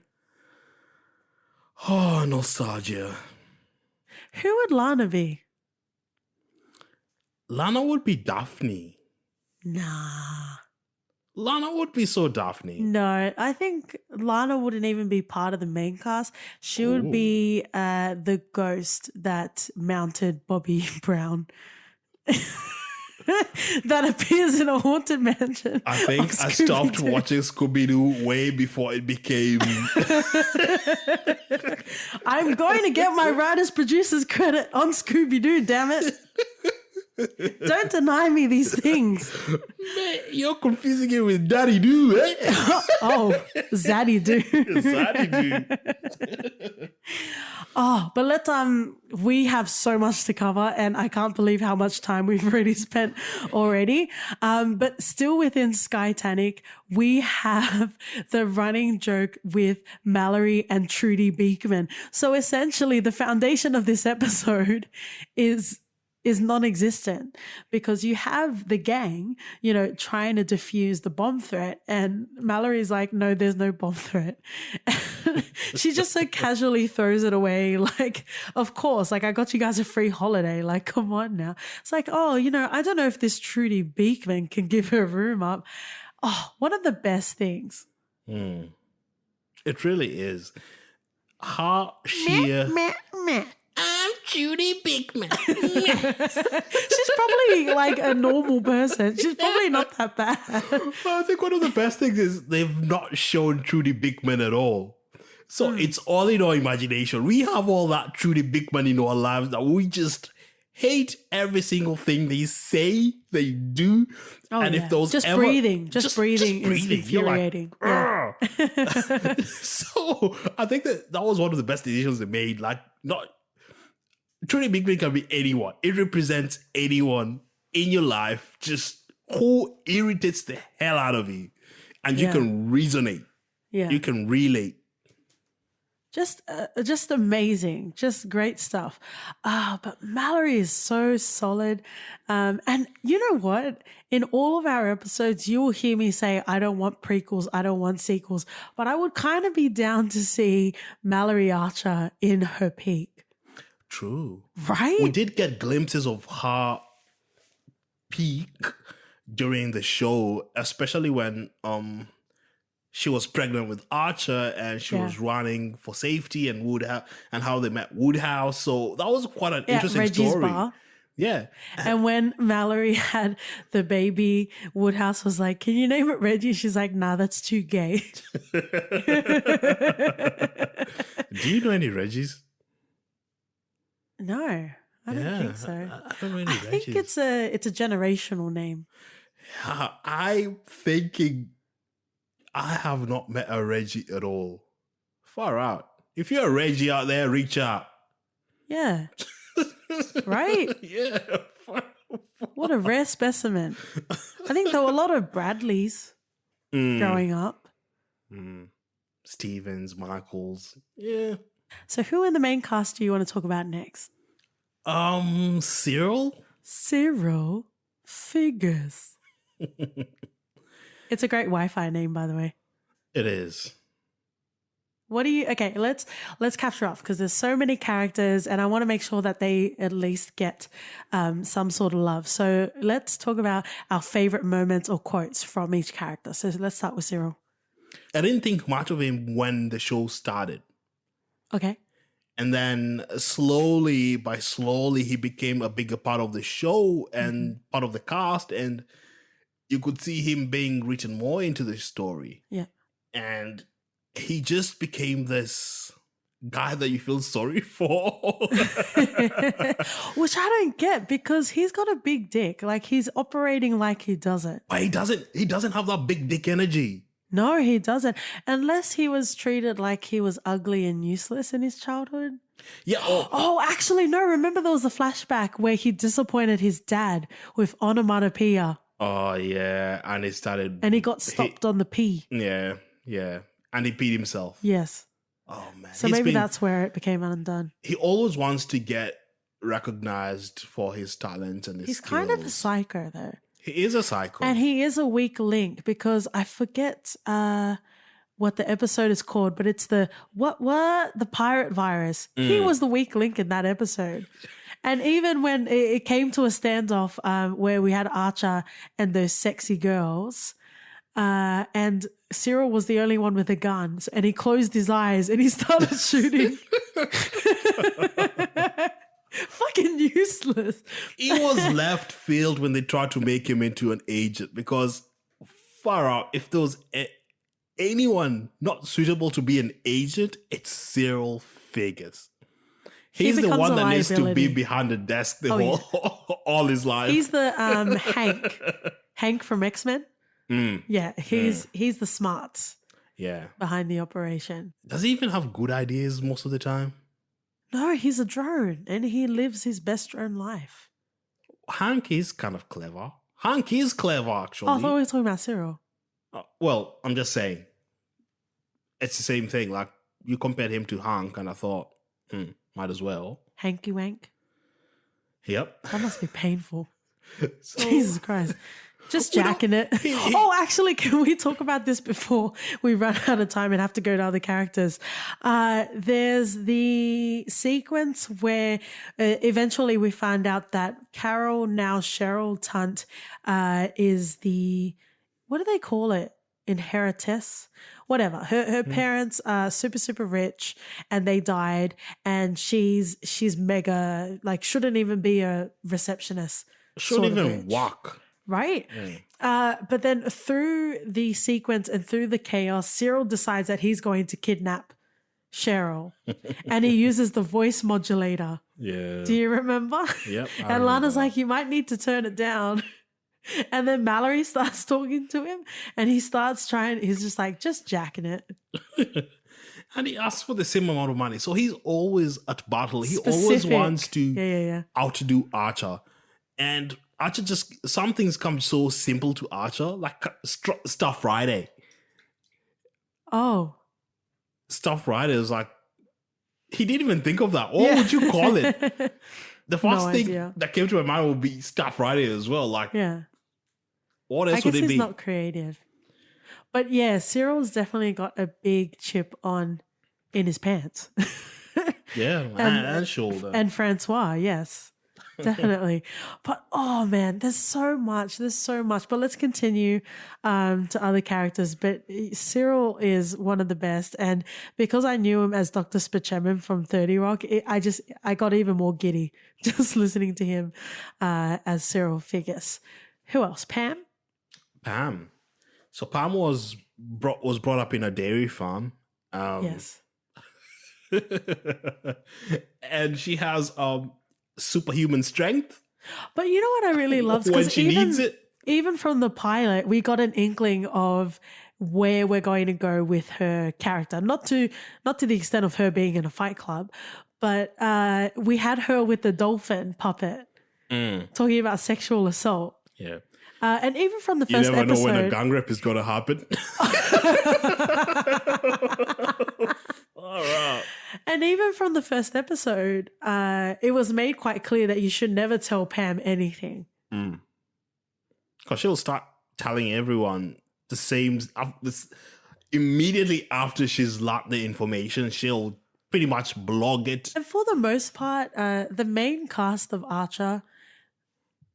Oh, nostalgia. Who would Lana be? Lana would be Daphne. Nah. Lana would be so Daphne. No, I think Lana wouldn't even be part of the main cast. She would be the ghost that mounted Bobby Brown. That appears in a haunted mansion. I think I stopped watching Scooby-Doo way before it became... I'm going to get my writer's producer's credit on Scooby-Doo, damn it. Don't deny me these things. Man, you're confusing it with Daddy Doo, eh? Oh, Zaddy Doo. Zaddy Doo. Oh, but we have so much to cover, and I can't believe how much time we've already spent already. But still within Skytanic, we have the running joke with Mallory and Trudy Beekman. So essentially the foundation of this episode is non-existent, because you have the gang, you know, trying to defuse the bomb threat, and Mallory's like, no, there's no bomb threat. She just so casually throws it away, like, of course, like, I got you guys a free holiday, like, come on now. It's like, oh, you know, I don't know if this Trudy Beekman can give her a room up. Oh, one of the best things. It really is. How sheer... I'm Judy Bickman. She's probably like a normal person. She's probably not that bad. I think one of the best things is they've not shown Trudy Bickman at all. So it's all in our imagination. We have all that truly big man in our lives that we just hate every single thing they say, they do. Oh, and yeah. if those Just ever breathing is you're like, infuriating. Yeah. so I think that was one of the best decisions they made. Like, not truly big man can be anyone. It represents anyone in your life, just who irritates the hell out of you, and you Yeah. can resonate. Yeah. You can relate. Just amazing, just great stuff. But Mallory is so solid. And you know what? In all of our episodes, you will hear me say, I don't want prequels, I don't want sequels, but I would kind of be down to see Mallory Archer in her peak. True. Right? We did get glimpses of her peak during the show, especially when she was pregnant with Archer and she was running for safety and Woodhouse, and how they met Woodhouse. So that was quite an interesting Reggie's story. bar. Yeah. And when Mallory had the baby, Woodhouse was like, can you name it Reggie? She's like, nah, that's too gay. Do you know any Reggies? No, I don't think so. I don't know any I think Reggies. it's a generational name. I'm thinking I have not met a Reggie at all. Far out. If you're a Reggie out there, reach out. Yeah. Right? Yeah. What a rare specimen. I think there were a lot of Bradleys growing up. Stevens, Michaels. Yeah. So who in the main cast do you want to talk about next? Cyril? Cyril Figures. It's a great Wi-Fi name, by the way. It is. What do you? Okay, let's capture off because there's so many characters, and I want to make sure that they at least get some sort of love. So let's talk about our favorite moments or quotes from each character. So let's start with Cyril. I didn't think much of him when the show started. Okay. And then slowly, he became a bigger part of the show and part of the cast. And you could see him being written more into the story. Yeah. And he just became this guy that you feel sorry for. Which I don't get because he's got a big dick. Like he's operating like he doesn't. But he doesn't have that big dick energy. No, he doesn't. Unless he was treated like he was ugly and useless in his childhood. Yeah. Oh, actually, no. Remember there was a flashback where he disappointed his dad with onomatopoeia. Oh, yeah. And he started... And he got stopped on the P. Yeah, yeah. And he peed himself. Yes. Oh, man. So maybe that's where it became undone. He always wants to get recognized for his talent and his He's skills. kind of a psycho, though. He is a psycho. And he is a weak link because I forget what the episode is called, but it's the the pirate virus. He was the weak link in that episode. And even when it came to a standoff where we had Archer and those sexy girls, and Cyril was the only one with a gun, and he closed his eyes and he started shooting. Fucking useless. He was left field when they tried to make him into an agent because far out, if there was anyone not suitable to be an agent, it's Cyril Figures. He's the one that needs to be behind the desk all his life. He's the Hank from X-Men. Yeah, he's the smarts. Yeah, behind the operation. Does he even have good ideas most of the time? No, he's a drone and he lives his best drone life. Hank is kind of clever. Hank is clever, actually. Oh, I thought we were talking about Cyril. Well, I'm just saying. It's the same thing. Like, you compared him to Hank and I thought, might as well. Hanky wank? Yep. That must be painful. Jesus Christ. Just jacking it. Oh, actually, can we talk about this before we run out of time and have to go to other characters? There's the sequence where eventually we find out that Carol, now Cheryl Tunt, is the, what do they call it? Inheritess? Whatever. Her parents are super, super rich and they died, and she's mega, like, shouldn't even be a receptionist. Shouldn't even walk. Right. But then through the sequence and through the chaos, Cyril decides that he's going to kidnap Cheryl, and he uses the voice modulator. Yeah. Do you remember? Yep. I And remember Lana's that. like, you might need to turn it down. And then Mallory starts talking to him and he's just like, just jacking it. And he asks for the same amount of money. So he's always at battle. He always Specific. wants to Yeah. outdo Archer. And Archer some things come so simple to Archer, like Stuff Friday. Oh. Stuff Friday is like, he didn't even think of that. What would you call it? The first thing idea. that came to my mind would be Stuff Friday as well. Like, Yeah. what else I would guess it he's be? not creative. But yeah, Cyril's definitely got a big chip in his pants. Yeah, and shoulder. And Francois, yes. Definitely. But oh man, there's so much. But let's continue to other characters. But Cyril is one of the best. And because I knew him as Dr. Spachemin from 30 Rock, I got even more giddy just listening to him as Cyril Figgis. Who else? Pam? Pam. So Pam was brought up in a dairy farm. Yes. And she has superhuman strength. But you know what I really love? when she needs it. Even from the pilot, we got an inkling of where we're going to go with her character. Not to the extent of her being in a fight club, but we had her with the dolphin puppet talking about sexual assault. Yeah. And even from the first episode, you never know when a episode, gang rape is going to happen. All right. and even from the first episode, it was made quite clear that you should never tell Pam anything. Because she'll start telling everyone the same. Immediately after she's learned the information, she'll pretty much blog it. And for the most part, the main cast of Archer,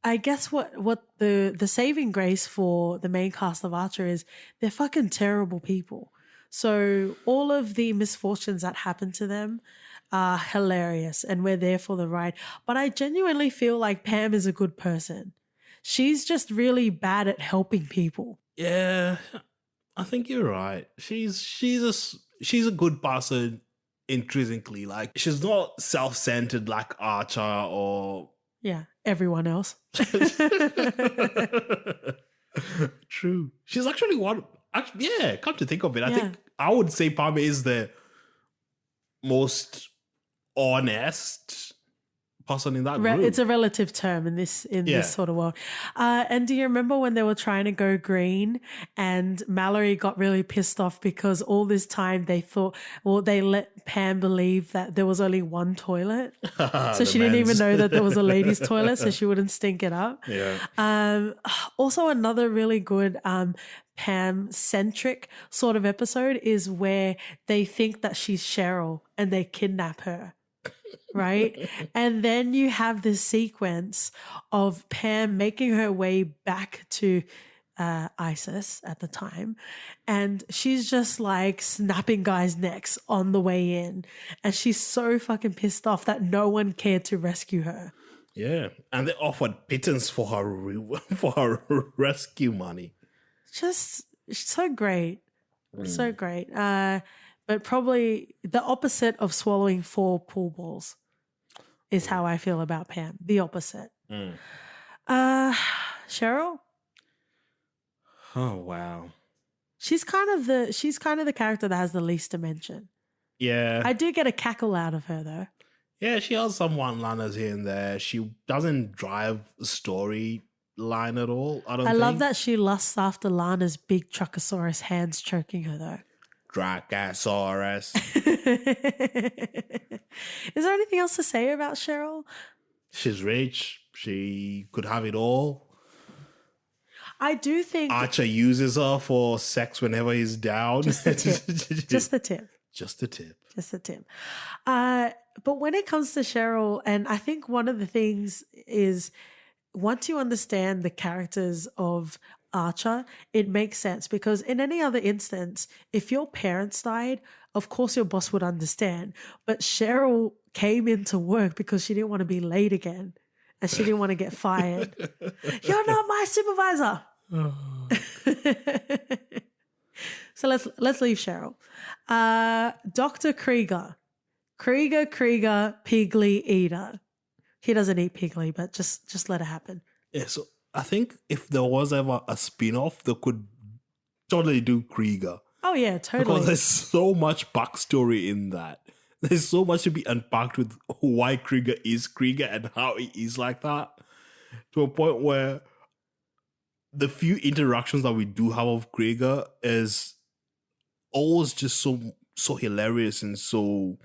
I guess what the saving grace for the main cast of Archer is they're fucking terrible people. So all of the misfortunes that happen to them are hilarious and we're there for the ride. But I genuinely feel like Pam is a good person. She's just really bad at helping people. Yeah, I think you're right. She's a good person intrinsically. Like, she's not self-centered like Archer or everyone else. True. She's actually one. Come to think of it, I think I would say Pam is the most honest person in that group. It's a relative term in this sort of world. And do you remember when they were trying to go green and Mallory got really pissed off because all this time they let Pam believe that there was only one toilet. So she didn't even know that there was a ladies' toilet so she wouldn't stink it up. Yeah. Also another really good Pam-centric sort of episode is where they think that she's Cheryl and they kidnap her. Right? And then you have this sequence of Pam making her way back to ISIS at the time. And she's just like snapping guys' necks on the way in. And she's so fucking pissed off that no one cared to rescue her. Yeah. And they offered pittance for her rescue money. Just so great. So great. But probably the opposite of swallowing 4 pool balls is how I feel about Pam. The opposite. Cheryl? Oh, wow. She's kind of the character that has the least to mention. Yeah. I do get a cackle out of her though. Yeah, she has some one-liners here and there. She doesn't drive the story line at all. I love that she lusts after Lana's big Truckosaurus hands choking her though. Dracosaurus. Is there anything else to say about Cheryl? She's rich. She could have it all. I do think Archer uses her for sex whenever he's down. Just the tip. Just the tip. Just the tip. Just the tip. But when it comes to Cheryl, and I think one of the things is once you understand the characters of Archer, it makes sense because in any other instance, if your parents died, of course your boss would understand. But Cheryl came into work because she didn't want to be late again and she didn't want to get fired. You're not my supervisor. So let's leave Cheryl. Dr. Krieger. Krieger, Pigly Eater. He doesn't eat Pigly, but just let it happen. Yeah, so I think if there was ever a spin-off, they could totally do Krieger. Oh, yeah, Because totally. there's so much backstory in that. There's so much to be unpacked with why Krieger is Krieger and how he is like that. To a point where the few interactions that we do have of Krieger is always just so hilarious and so.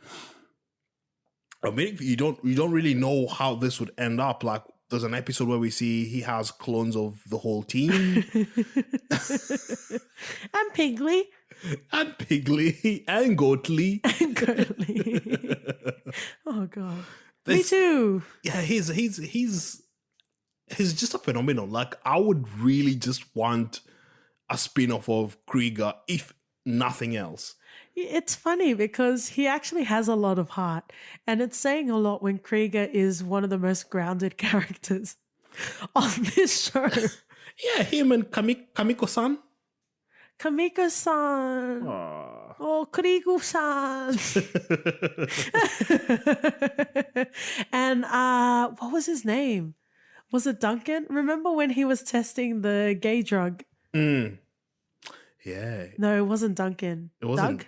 I mean, you don't really know how this would end up. Like, there's an episode where we see he has clones of the whole team. And Pigly. And Pigly and Goatly. And Goatly. Oh god. Me too. Yeah, he's just a phenomenon. Like, I would really just want a spin-off of Krieger, if nothing else. It's funny because he actually has a lot of heart, and it's saying a lot when Krieger is one of the most grounded characters on this show. Yeah, him and Kamiko-san. Kamiko-san. Oh, Krigo-san. And what was his name? Was it Duncan? Remember when he was testing the gay drug? Yeah. No, it wasn't Duncan. It wasn't. Doug?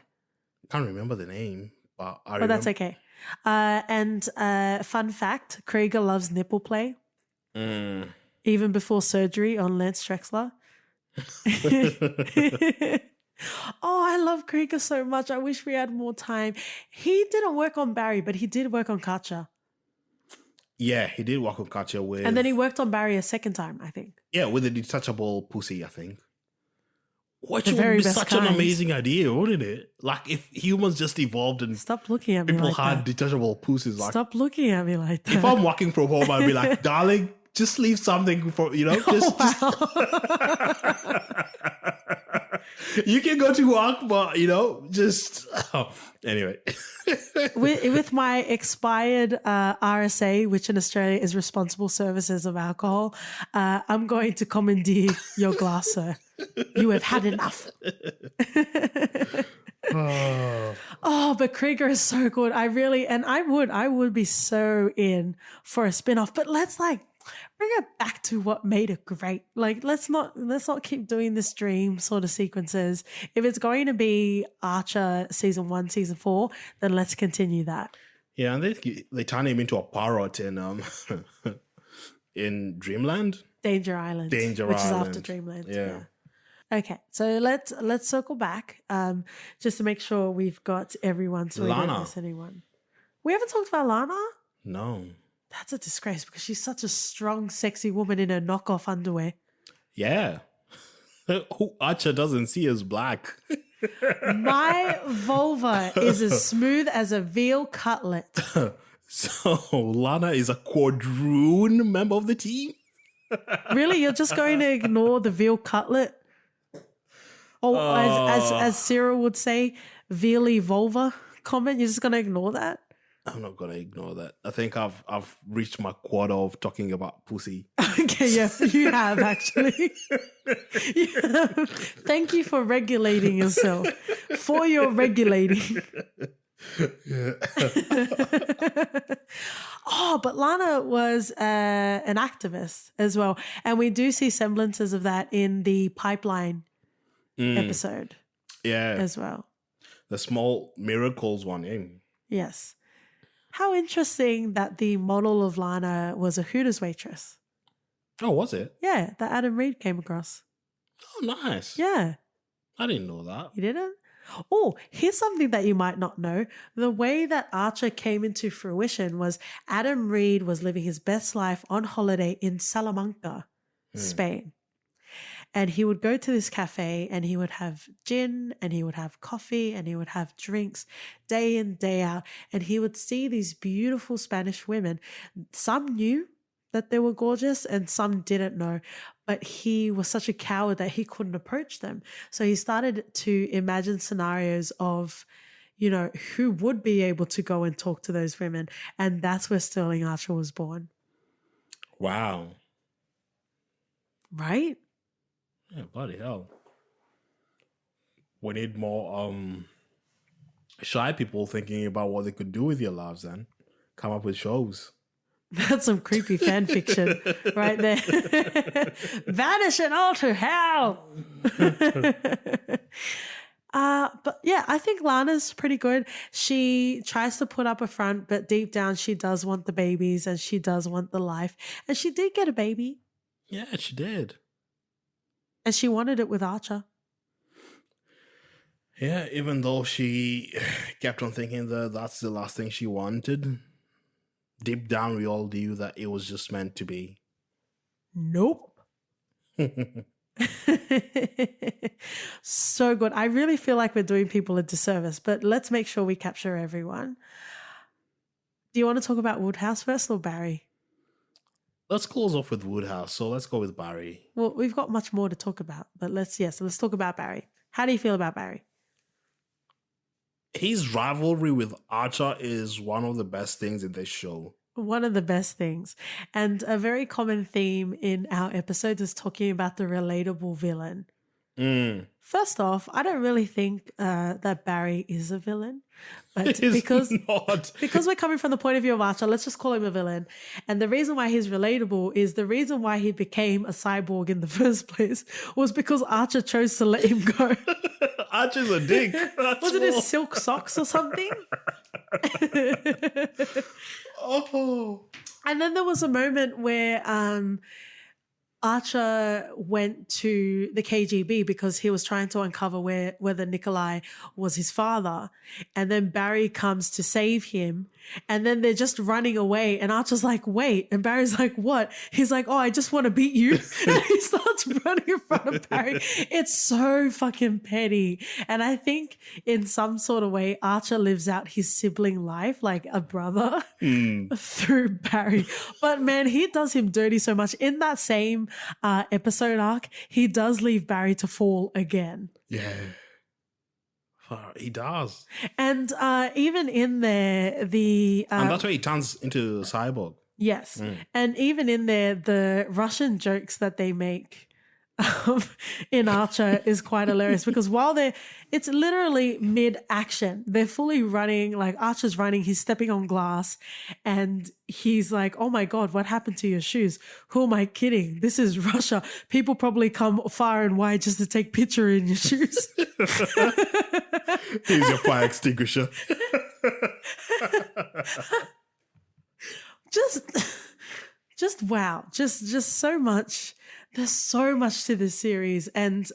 I can't remember the name, but I remember. But that's okay. And fun fact, Krieger loves nipple play. Even before surgery on Lance Drexler. Oh, I love Krieger so much. I wish we had more time. He didn't work on Barry, but he did work on Katja. Yeah, he did work on Katja with... And then he worked on Barry a second time, I think. Yeah, with the detachable pussy, I think. Which The would very be best such kind. an amazing idea, wouldn't it? Like, if humans just evolved and Stop looking at me people like had that. detachable pussies. Like, Stop looking at me like that. if I'm working from home, I'd be like, darling, just leave something for, you know, just... You can go to work, but, you know, just... Oh, anyway. with my expired RSA, which in Australia is Responsible Services of Alcohol, I'm going to commandeer your glass, sir. You have had enough. Oh, but Krieger is so good. I would be so in for a spin-off. But let's bring it back to what made it great. Like, let's not keep doing this dream sort of sequences. If it's going to be Archer season 1, season 4, then let's continue that. Yeah, and they turn him into a parrot in in Dreamland. Danger Island. Which is after Dreamland. Yeah. Okay, so let's circle back just to make sure we've got everyone so we don't miss anyone. We haven't talked about Lana? No. That's a disgrace because she's such a strong, sexy woman in her knockoff underwear. Yeah. Who Archer doesn't see as black. My vulva is as smooth as a veal cutlet. So Lana is a quadroon member of the team? Really? You're just going to ignore the veal cutlet? Or as Sarah would say, veally vulva comment? You're just going to ignore that? I'm not gonna ignore that. I think I've reached my quota of talking about pussy. Okay, yeah, you have actually. Yeah. Thank you for regulating yourself. For your regulating. Yeah. Oh, but Lana was an activist as well, and we do see semblances of that in the pipeline episode. Yeah, as well. The small miracles one in. Yes. How interesting that the model of Lana was a Hooters waitress. Oh, was it? Yeah, that Adam Reed came across. Oh, nice. Yeah. I didn't know that. You didn't? Oh, here's something that you might not know. The way that Archer came into fruition was Adam Reed was living his best life on holiday in Salamanca, Spain. And he would go to this cafe and he would have gin and he would have coffee and he would have drinks day in, day out. And he would see these beautiful Spanish women. Some knew that they were gorgeous and some didn't know. But he was such a coward that he couldn't approach them. So he started to imagine scenarios of, you know, who would be able to go and talk to those women. And that's where Sterling Archer was born. Wow. Right? Yeah, bloody hell. We need more Shy people thinking about what they could do with your lives then. Come up with shows. That's some creepy fan fiction right there. Vanish and all to hell. But yeah, I think Lana's pretty good. She tries to put up a front, but deep down she does want the babies and she does want the life. And she did get a baby. Yeah, she did. And she wanted it with Archer. Yeah, even though she kept on thinking that that's the last thing she wanted. Deep down, we all knew that it was just meant to be. Nope. So good. I really feel like we're doing people a disservice, but let's make sure we capture everyone. Do you want to talk about Woodhouse first or Barry? Let's close off with Woodhouse. So let's go with Barry. Well, we've got much more to talk about, but let's talk about Barry. How do you feel about Barry? His rivalry with Archer is one of the best things in this show. One of the best things. And a very common theme in our episodes is talking about the relatable villain. First off, I don't really think that Barry is a villain. But because we're coming from the point of view of Archer, let's just call him a villain. And the reason why he's relatable is the reason why he became a cyborg in the first place was because Archer chose to let him go. Archer's a dick. Was it his silk socks or something? Oh. And then there was a moment where Archer went to the KGB because he was trying to uncover whether Nikolai was his father. And then Barry comes to save him. And then they're just running away. And Archer's like, wait. And Barry's like, what? He's like, oh, I just want to beat you. And he starts running in front of Barry. It's so fucking petty. And I think in some sort of way, Archer lives out his sibling life like a brother through Barry. But man, he does him dirty so much. In that same episode arc, he does leave Barry to fall again. Yeah. He does. And even in there, and that's why he turns into a cyborg. Yes. And even in there, the Russian jokes that they make in Archer is quite hilarious because while it's literally mid-action. They're fully running, like Archer's running, he's stepping on glass and he's like, oh my God, what happened to your shoes? Who am I kidding? This is Russia. People probably come far and wide just to take picture in your shoes. Here's your fire extinguisher. Just wow. Just so much. There's so much to this series. And,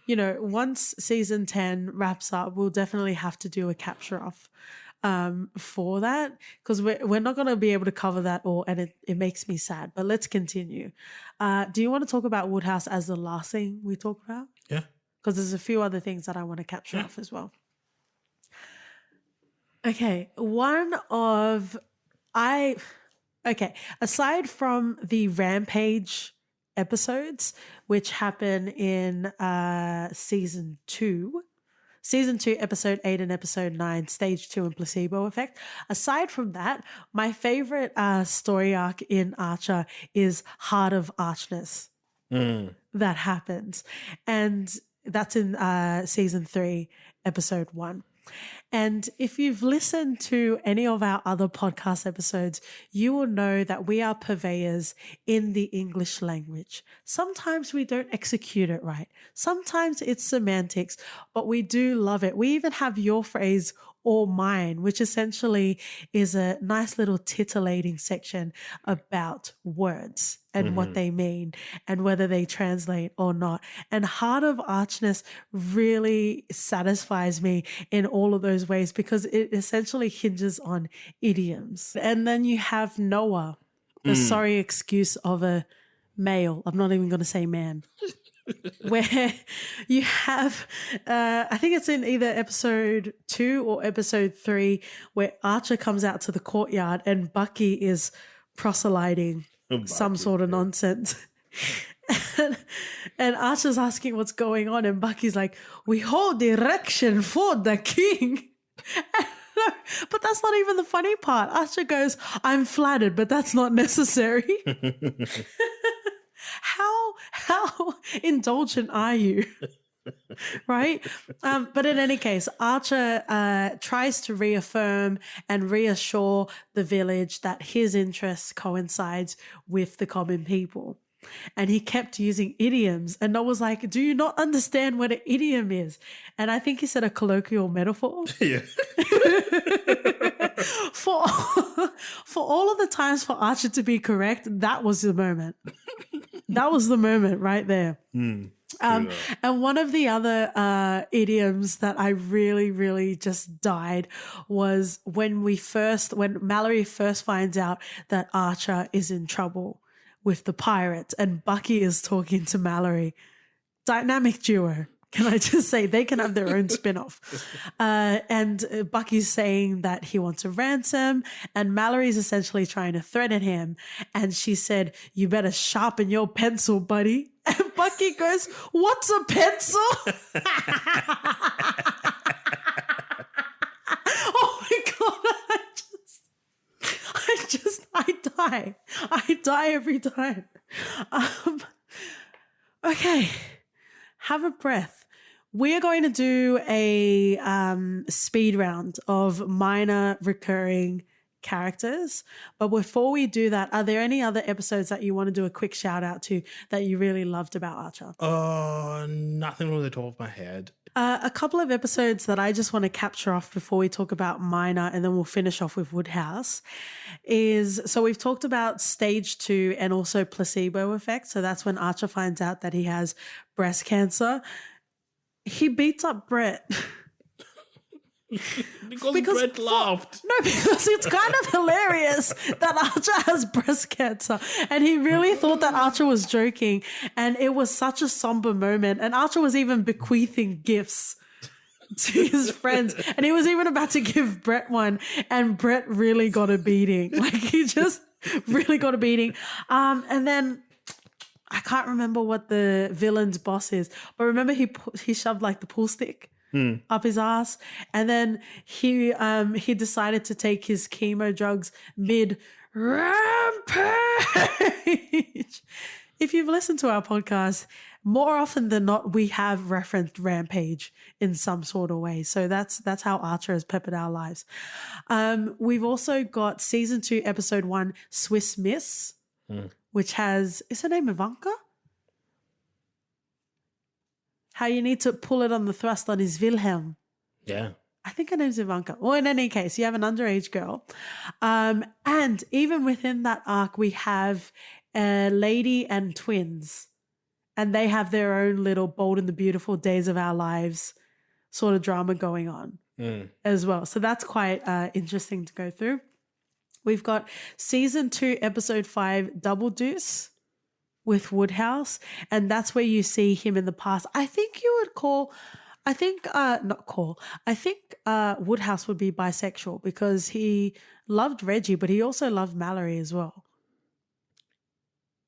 once season 10 wraps up, we'll definitely have to do a capture off for that because we're not going to be able to cover that all. And it makes me sad, but let's continue. Do you want to talk about Woodhouse as the last thing we talk about? Yeah. Because there's a few other things that I want to capture off as well. Okay. Aside from the Rampage episodes, which happen in season 2, episode 8 and episode 9, stage 2 and placebo effect. Aside from that, my favorite story arc in Archer is Heart of Archness. That happens. And that's in season 3, episode 1. And if you've listened to any of our other podcast episodes, you will know that we are purveyors in the English language. Sometimes we don't execute it right. Sometimes it's semantics, but we do love it. We even have your phrase or mine, which essentially is a nice little titillating section about words and what they mean and whether they translate or not. And Heart of Archness really satisfies me in all of those ways because it essentially hinges on idioms. And then you have Noah, the sorry excuse of a male. I'm not even going to say man. Where you have, I think it's in either episode 2 or episode 3, where Archer comes out to the courtyard and Bucky is proselyting some sort of nonsense. And Archer's asking what's going on, and Bucky's like, we hold direction for the king. But that's not even the funny part. Archer goes, I'm flattered, but that's not necessary. How indulgent are you? right? But in any case, Archer tries to reaffirm and reassure the village that his interests coincides with the common people. And he kept using idioms. And I was like, do you not understand what an idiom is? And I think he said a colloquial metaphor. Yeah. For all of the times for Archer to be correct, that was the moment. That was the moment right there. And one of the other idioms that I really, really just died was when Mallory first finds out that Archer is in trouble with the pirates and Bucky is talking to Mallory. Dynamic duo. Can I just say they can have their own spin-off? And Bucky's saying that he wants a ransom and Mallory's essentially trying to threaten him. And she said, "You better sharpen your pencil, buddy." And Bucky goes, "What's a pencil?" Oh my God. I die every time. Okay. Have a breath. We are going to do a speed round of minor recurring characters. But before we do that, are there any other episodes that you want to do a quick shout out to that you really loved about Archer? Nothing on the top of my head. A couple of episodes that I just want to capture off before we talk about minor, and then we'll finish off with Woodhouse, so we've talked about stage 2 and also placebo effect. So that's when Archer finds out that he has breast cancer. He beats up Brett. because Brett laughed. No, because it's kind of hilarious that Archer has breast cancer. And he really thought that Archer was joking. And it was such a somber moment. And Archer was even bequeathing gifts to his friends. And he was even about to give Brett one. And Brett really got a beating. Like, he just really got a beating. And then I can't remember what the villain's boss is. But remember he shoved like the pool stick up his ass, and then he decided to take his chemo drugs mid rampage. If you've listened to our podcast, more often than not, we have referenced Rampage in some sort of way. So that's how Archer has peppered our lives. We've also got season 2, episode 1, Swiss Miss, which has, is her name Ivanka? How you need to pull it on the thrust on his Wilhelm. Yeah. I think her name's Ivanka. Well, in any case, you have an underage girl. And even within that arc, we have a lady and twins. And they have their own little Bold and the Beautiful Days of Our Lives sort of drama going on as well. So that's quite interesting to go through. We've got season 2, episode 5, Double Deuce with Woodhouse, and that's where you see him in the past. I think Woodhouse would be bisexual because he loved Reggie, but he also loved Mallory as well.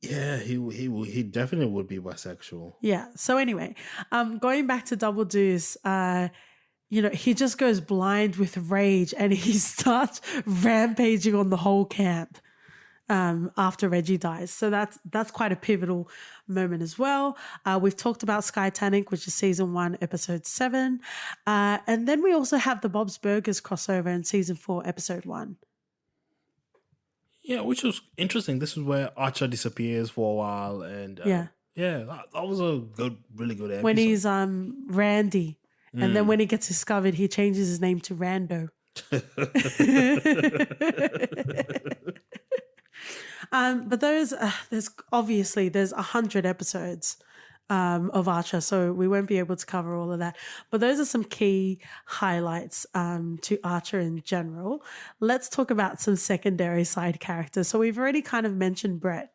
Yeah, he definitely would be bisexual. Yeah. So anyway, going back to Double Deuce, he just goes blind with rage and he starts rampaging on the whole camp. After Reggie dies. So that's quite a pivotal moment as well. We've talked about Skytanic, which is season 1, episode 7. And then we also have the Bob's Burgers crossover in season 4, episode 1. Yeah, which was interesting. This is where Archer disappears for a while. And that was a really good episode. When he's Randy. And then when he gets discovered, he changes his name to Rando. But there's 100 episodes of Archer, so we won't be able to cover all of that. But those are some key highlights to Archer in general. Let's talk about some secondary side characters. So we've already kind of mentioned Brett.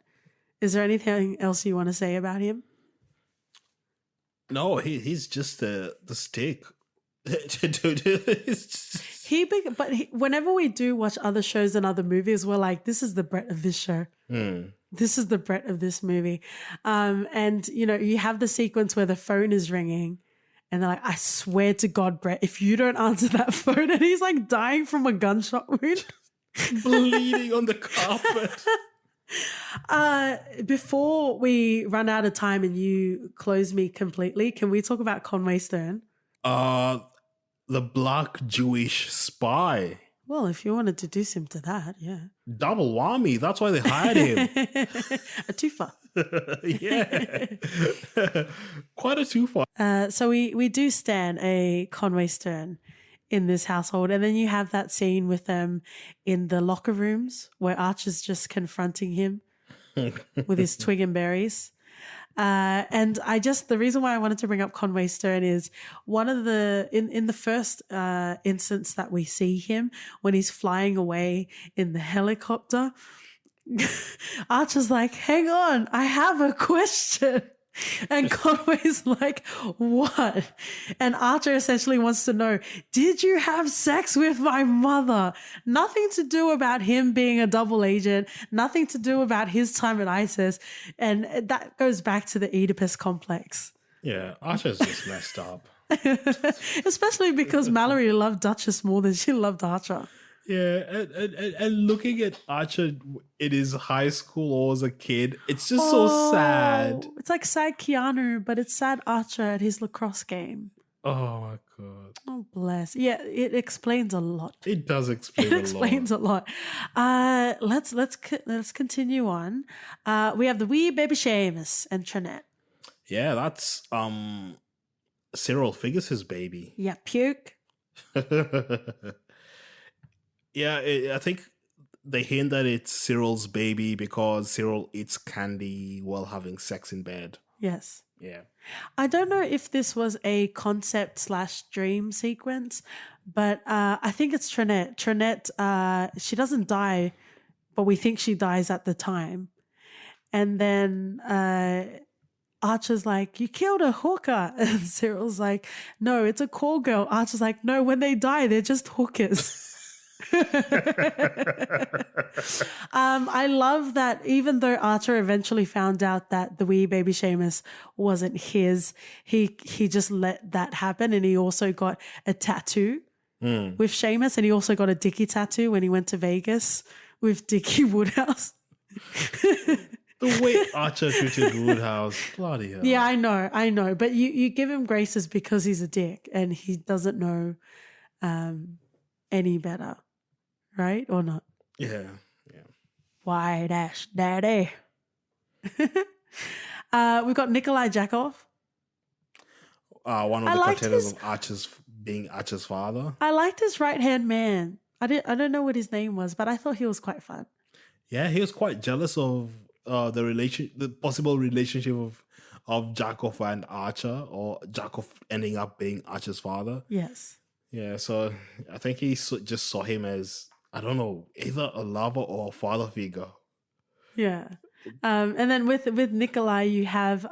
Is there anything else you want to say about him? No, he's just the stick. Whenever we do watch other shows and other movies, we're like, this is the Brett of this show. This is the Brett of this movie. And you have the sequence where the phone is ringing and they're like, I swear to God, Brett, if you don't answer that phone, and he's like dying from a gunshot wound. Bleeding on the carpet. Before we run out of time and you close me completely, can we talk about Conway Stern? Uh, the Black Jewish spy. Well, if you want to deduce him to that, yeah. Double whammy. That's why they hired him. A twofer. Yeah. Quite a twofer. So we do stand a Conway Stern in this household. And then you have that scene with them in the locker rooms where Archer's just confronting him with his twig and berries. And the reason why I wanted to bring up Conway Stern is one of in the first instance that we see him when he's flying away in the helicopter, Archer's like, hang on, I have a question. And Conway's like, what? And Archer essentially wants to know, did you have sex with my mother? Nothing to do about him being a double agent, nothing to do about his time at ISIS. And that goes back to the Oedipus complex. Yeah, Archer's just messed up. Especially because Mallory loved Duchess more than she loved Archer. Yeah, and looking at Archer in his high school or as a kid, it's just so sad. It's like sad Keanu, but it's sad Archer at his lacrosse game. Oh my god. Oh bless. Yeah, it explains a lot. It does explain It explains a lot. Let's continue on. We have the wee baby Seamus and Trinette. Yeah, that's Cyril Figgis's baby. Yeah, puke. Yeah, I think they hint that it's Cyril's baby because Cyril eats candy while having sex in bed. Yes. Yeah. I don't know if this was a concept / dream sequence, but I think it's Trinette. Trinette, she doesn't die, but we think she dies at the time. And then Archer's like, you killed a hooker. And Cyril's like, no, it's a call girl. Archer's like, no, when they die, they're just hookers. I love that even though Archer eventually found out that the wee baby Seamus wasn't his, he just let that happen, and he also got a tattoo with Seamus, and he also got a Dickie tattoo when he went to Vegas with Dickie Woodhouse. The way Archer treated Woodhouse, bloody hell. Yeah, I know. But you give him graces because he's a dick and he doesn't know any better. Right? Or not? Yeah. White ash daddy. We've got Nikolai Jakov. One of the contenders of Archer's being Archer's father. I liked his right-hand man. I don't know what his name was, but I thought he was quite fun. Yeah, he was quite jealous of the possible relationship of Jakov and Archer, or Jakov ending up being Archer's father. Yes. Yeah, so I think he just saw him as, I don't know, either a lover or a father figure. Yeah. And then with Nikolai, you have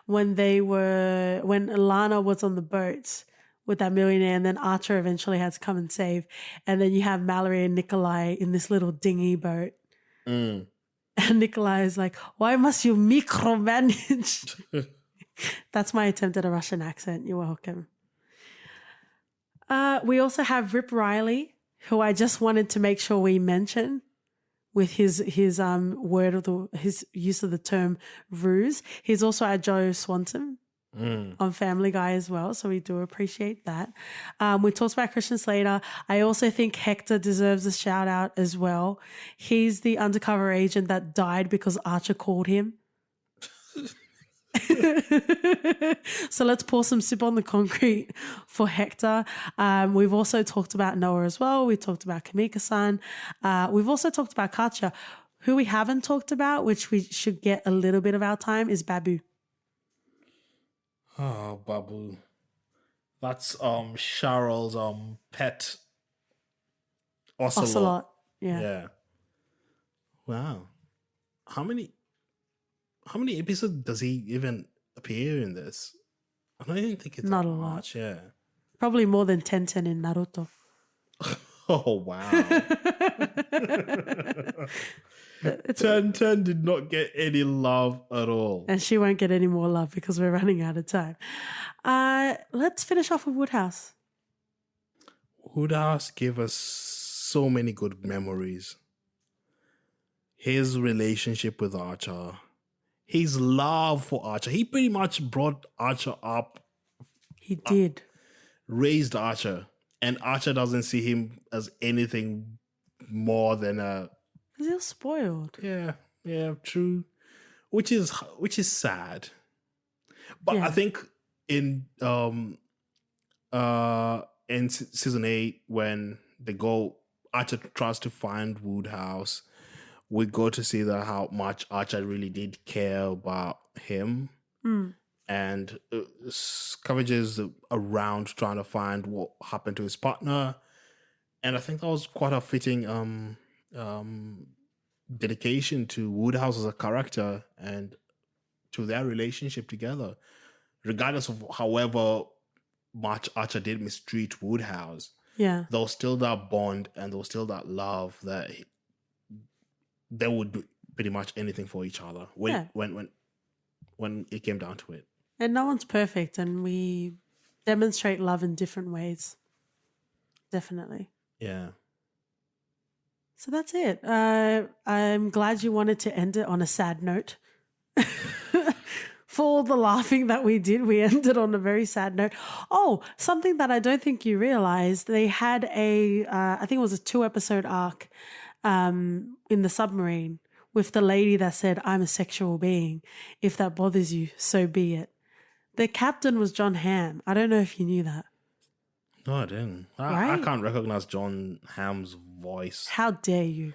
when Lana was on the boat with that millionaire, and then Archer eventually had to come and save. And then you have Mallory and Nikolai in this little dinghy boat. And Nikolai is like, why must you micromanage? That's my attempt at a Russian accent. You're welcome. We also have Rip Riley, who I just wanted to make sure we mention with his use of the term ruse. He's also our Joe Swanson on Family Guy as well, so we do appreciate that. We talked about Christian Slater. I also think Hector deserves a shout out as well. He's the undercover agent that died because Archer called him. So let's pour some soup on the concrete for Hector. We've also talked about Noah as well. We talked about Kamika-san. We've also talked about Katya. Who we haven't talked about, which we should get a little bit of our time, is Babu. Oh, Babu. That's Cheryl's pet ocelot. Yeah. Wow. How many episodes does he even appear in this? I don't even think it's not a much, lot. Yeah. Probably more than Tenten in Naruto. Oh, wow. Tenten did not get any love at all. And she won't get any more love because we're running out of time. Let's finish off with Woodhouse. Woodhouse gave us so many good memories. his relationship with Archer, his love for Archer. He pretty much brought Archer up, He did. raised Archer, and Archer doesn't see him as anything more than a Because he was spoiled. yeah, true. Which is sad. But Yeah. I think in season 8, when they go, Archer tries to find Woodhouse, we go to see that how much Archer really did care about him. And Scavenge is around trying to find what happened to his partner. And I think that was quite a fitting dedication to Woodhouse as a character and to their relationship together. Regardless of however much Archer did mistreat Woodhouse, Yeah. there was still that bond and there was still that love that they would do pretty much anything for each other when it came down to it. And no one's perfect, and we demonstrate love in different ways. Definitely. Yeah. So that's it. I'm glad you wanted to end it on a sad note. For all the laughing that we did, we ended on a very sad note. Oh, something that I don't think you realized, they had I think it was a 2-episode arc in the submarine with the lady that said, "I'm a sexual being. If that bothers you, so be it." The captain was John Hamm. I don't know if you knew that. No, I didn't. I Right? can't recognize John Hamm's voice. How dare you?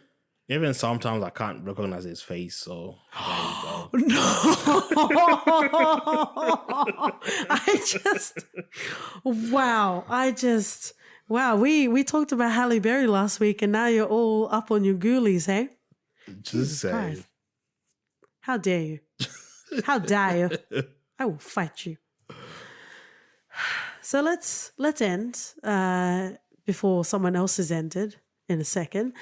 Even sometimes I can't recognize his face, so there you go. Wow. We talked about Halle Berry last week, and now you're all up on your ghoulies, hey? Just say. Christ. How dare you? How dare you? I will fight you. So let's end before someone else has ended in a second.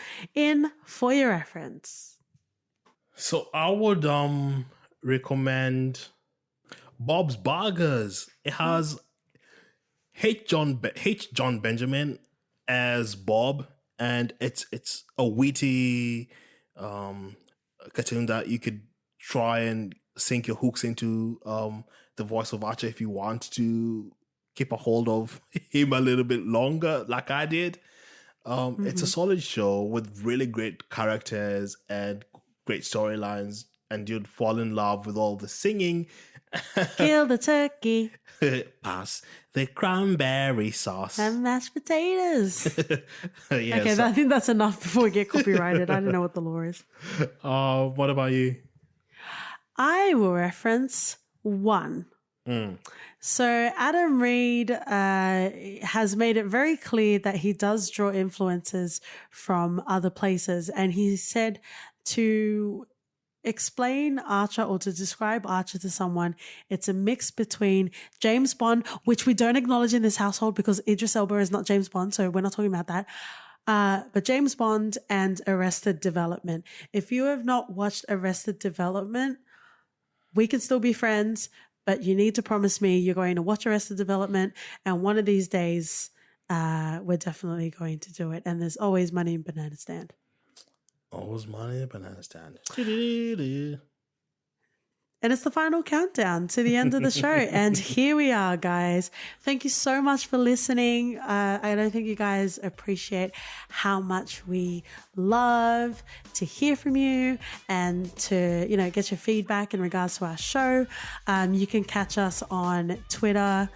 For your reference. So I would recommend Bob's Burgers. It has H. John Benjamin as Bob, and it's a witty cartoon that you could try and sink your hooks into the voice of Archer if you want to keep a hold of him a little bit longer, like I did. It's a solid show with really great characters and great storylines, and you'd fall in love with all the singing. Kill the turkey. Pass the cranberry sauce. And mashed potatoes. Yeah, Okay, I think that's enough before we get copyrighted. I don't know what the law is. What about you? I will reference one. So Adam Reed has made it very clear that he does draw influences from other places. And he said to explain Archer or to describe Archer to someone, it's a mix between James Bond, which we don't acknowledge in this household because Idris Elba is not James Bond, so we're not talking about that. But James Bond and Arrested Development. If you have not watched Arrested Development, we can still be friends, but you need to promise me you're going to watch Arrested Development, and one of these days we're definitely going to do it. And there's always money in Banana Stand. Always money in a banana stand. And it's the final countdown to the end of the show. And here we are, guys. Thank you so much for listening. I don't think you guys appreciate how much we love to hear from you and to, get your feedback in regards to our show. You can catch us on Twitter,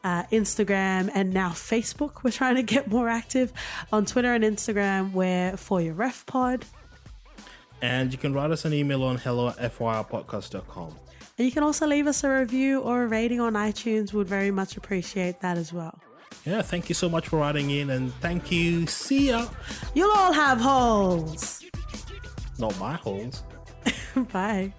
Instagram, and now Facebook. We're trying to get more active on Twitter and Instagram. We're For Your Ref Pod. And you can write us an email on hello@fyrpodcast.com. And you can also leave us a review or a rating on iTunes. Would very much appreciate that as well. Yeah, thank you so much for writing in, and thank you. See ya. You'll all have holes. Not my holes. Bye.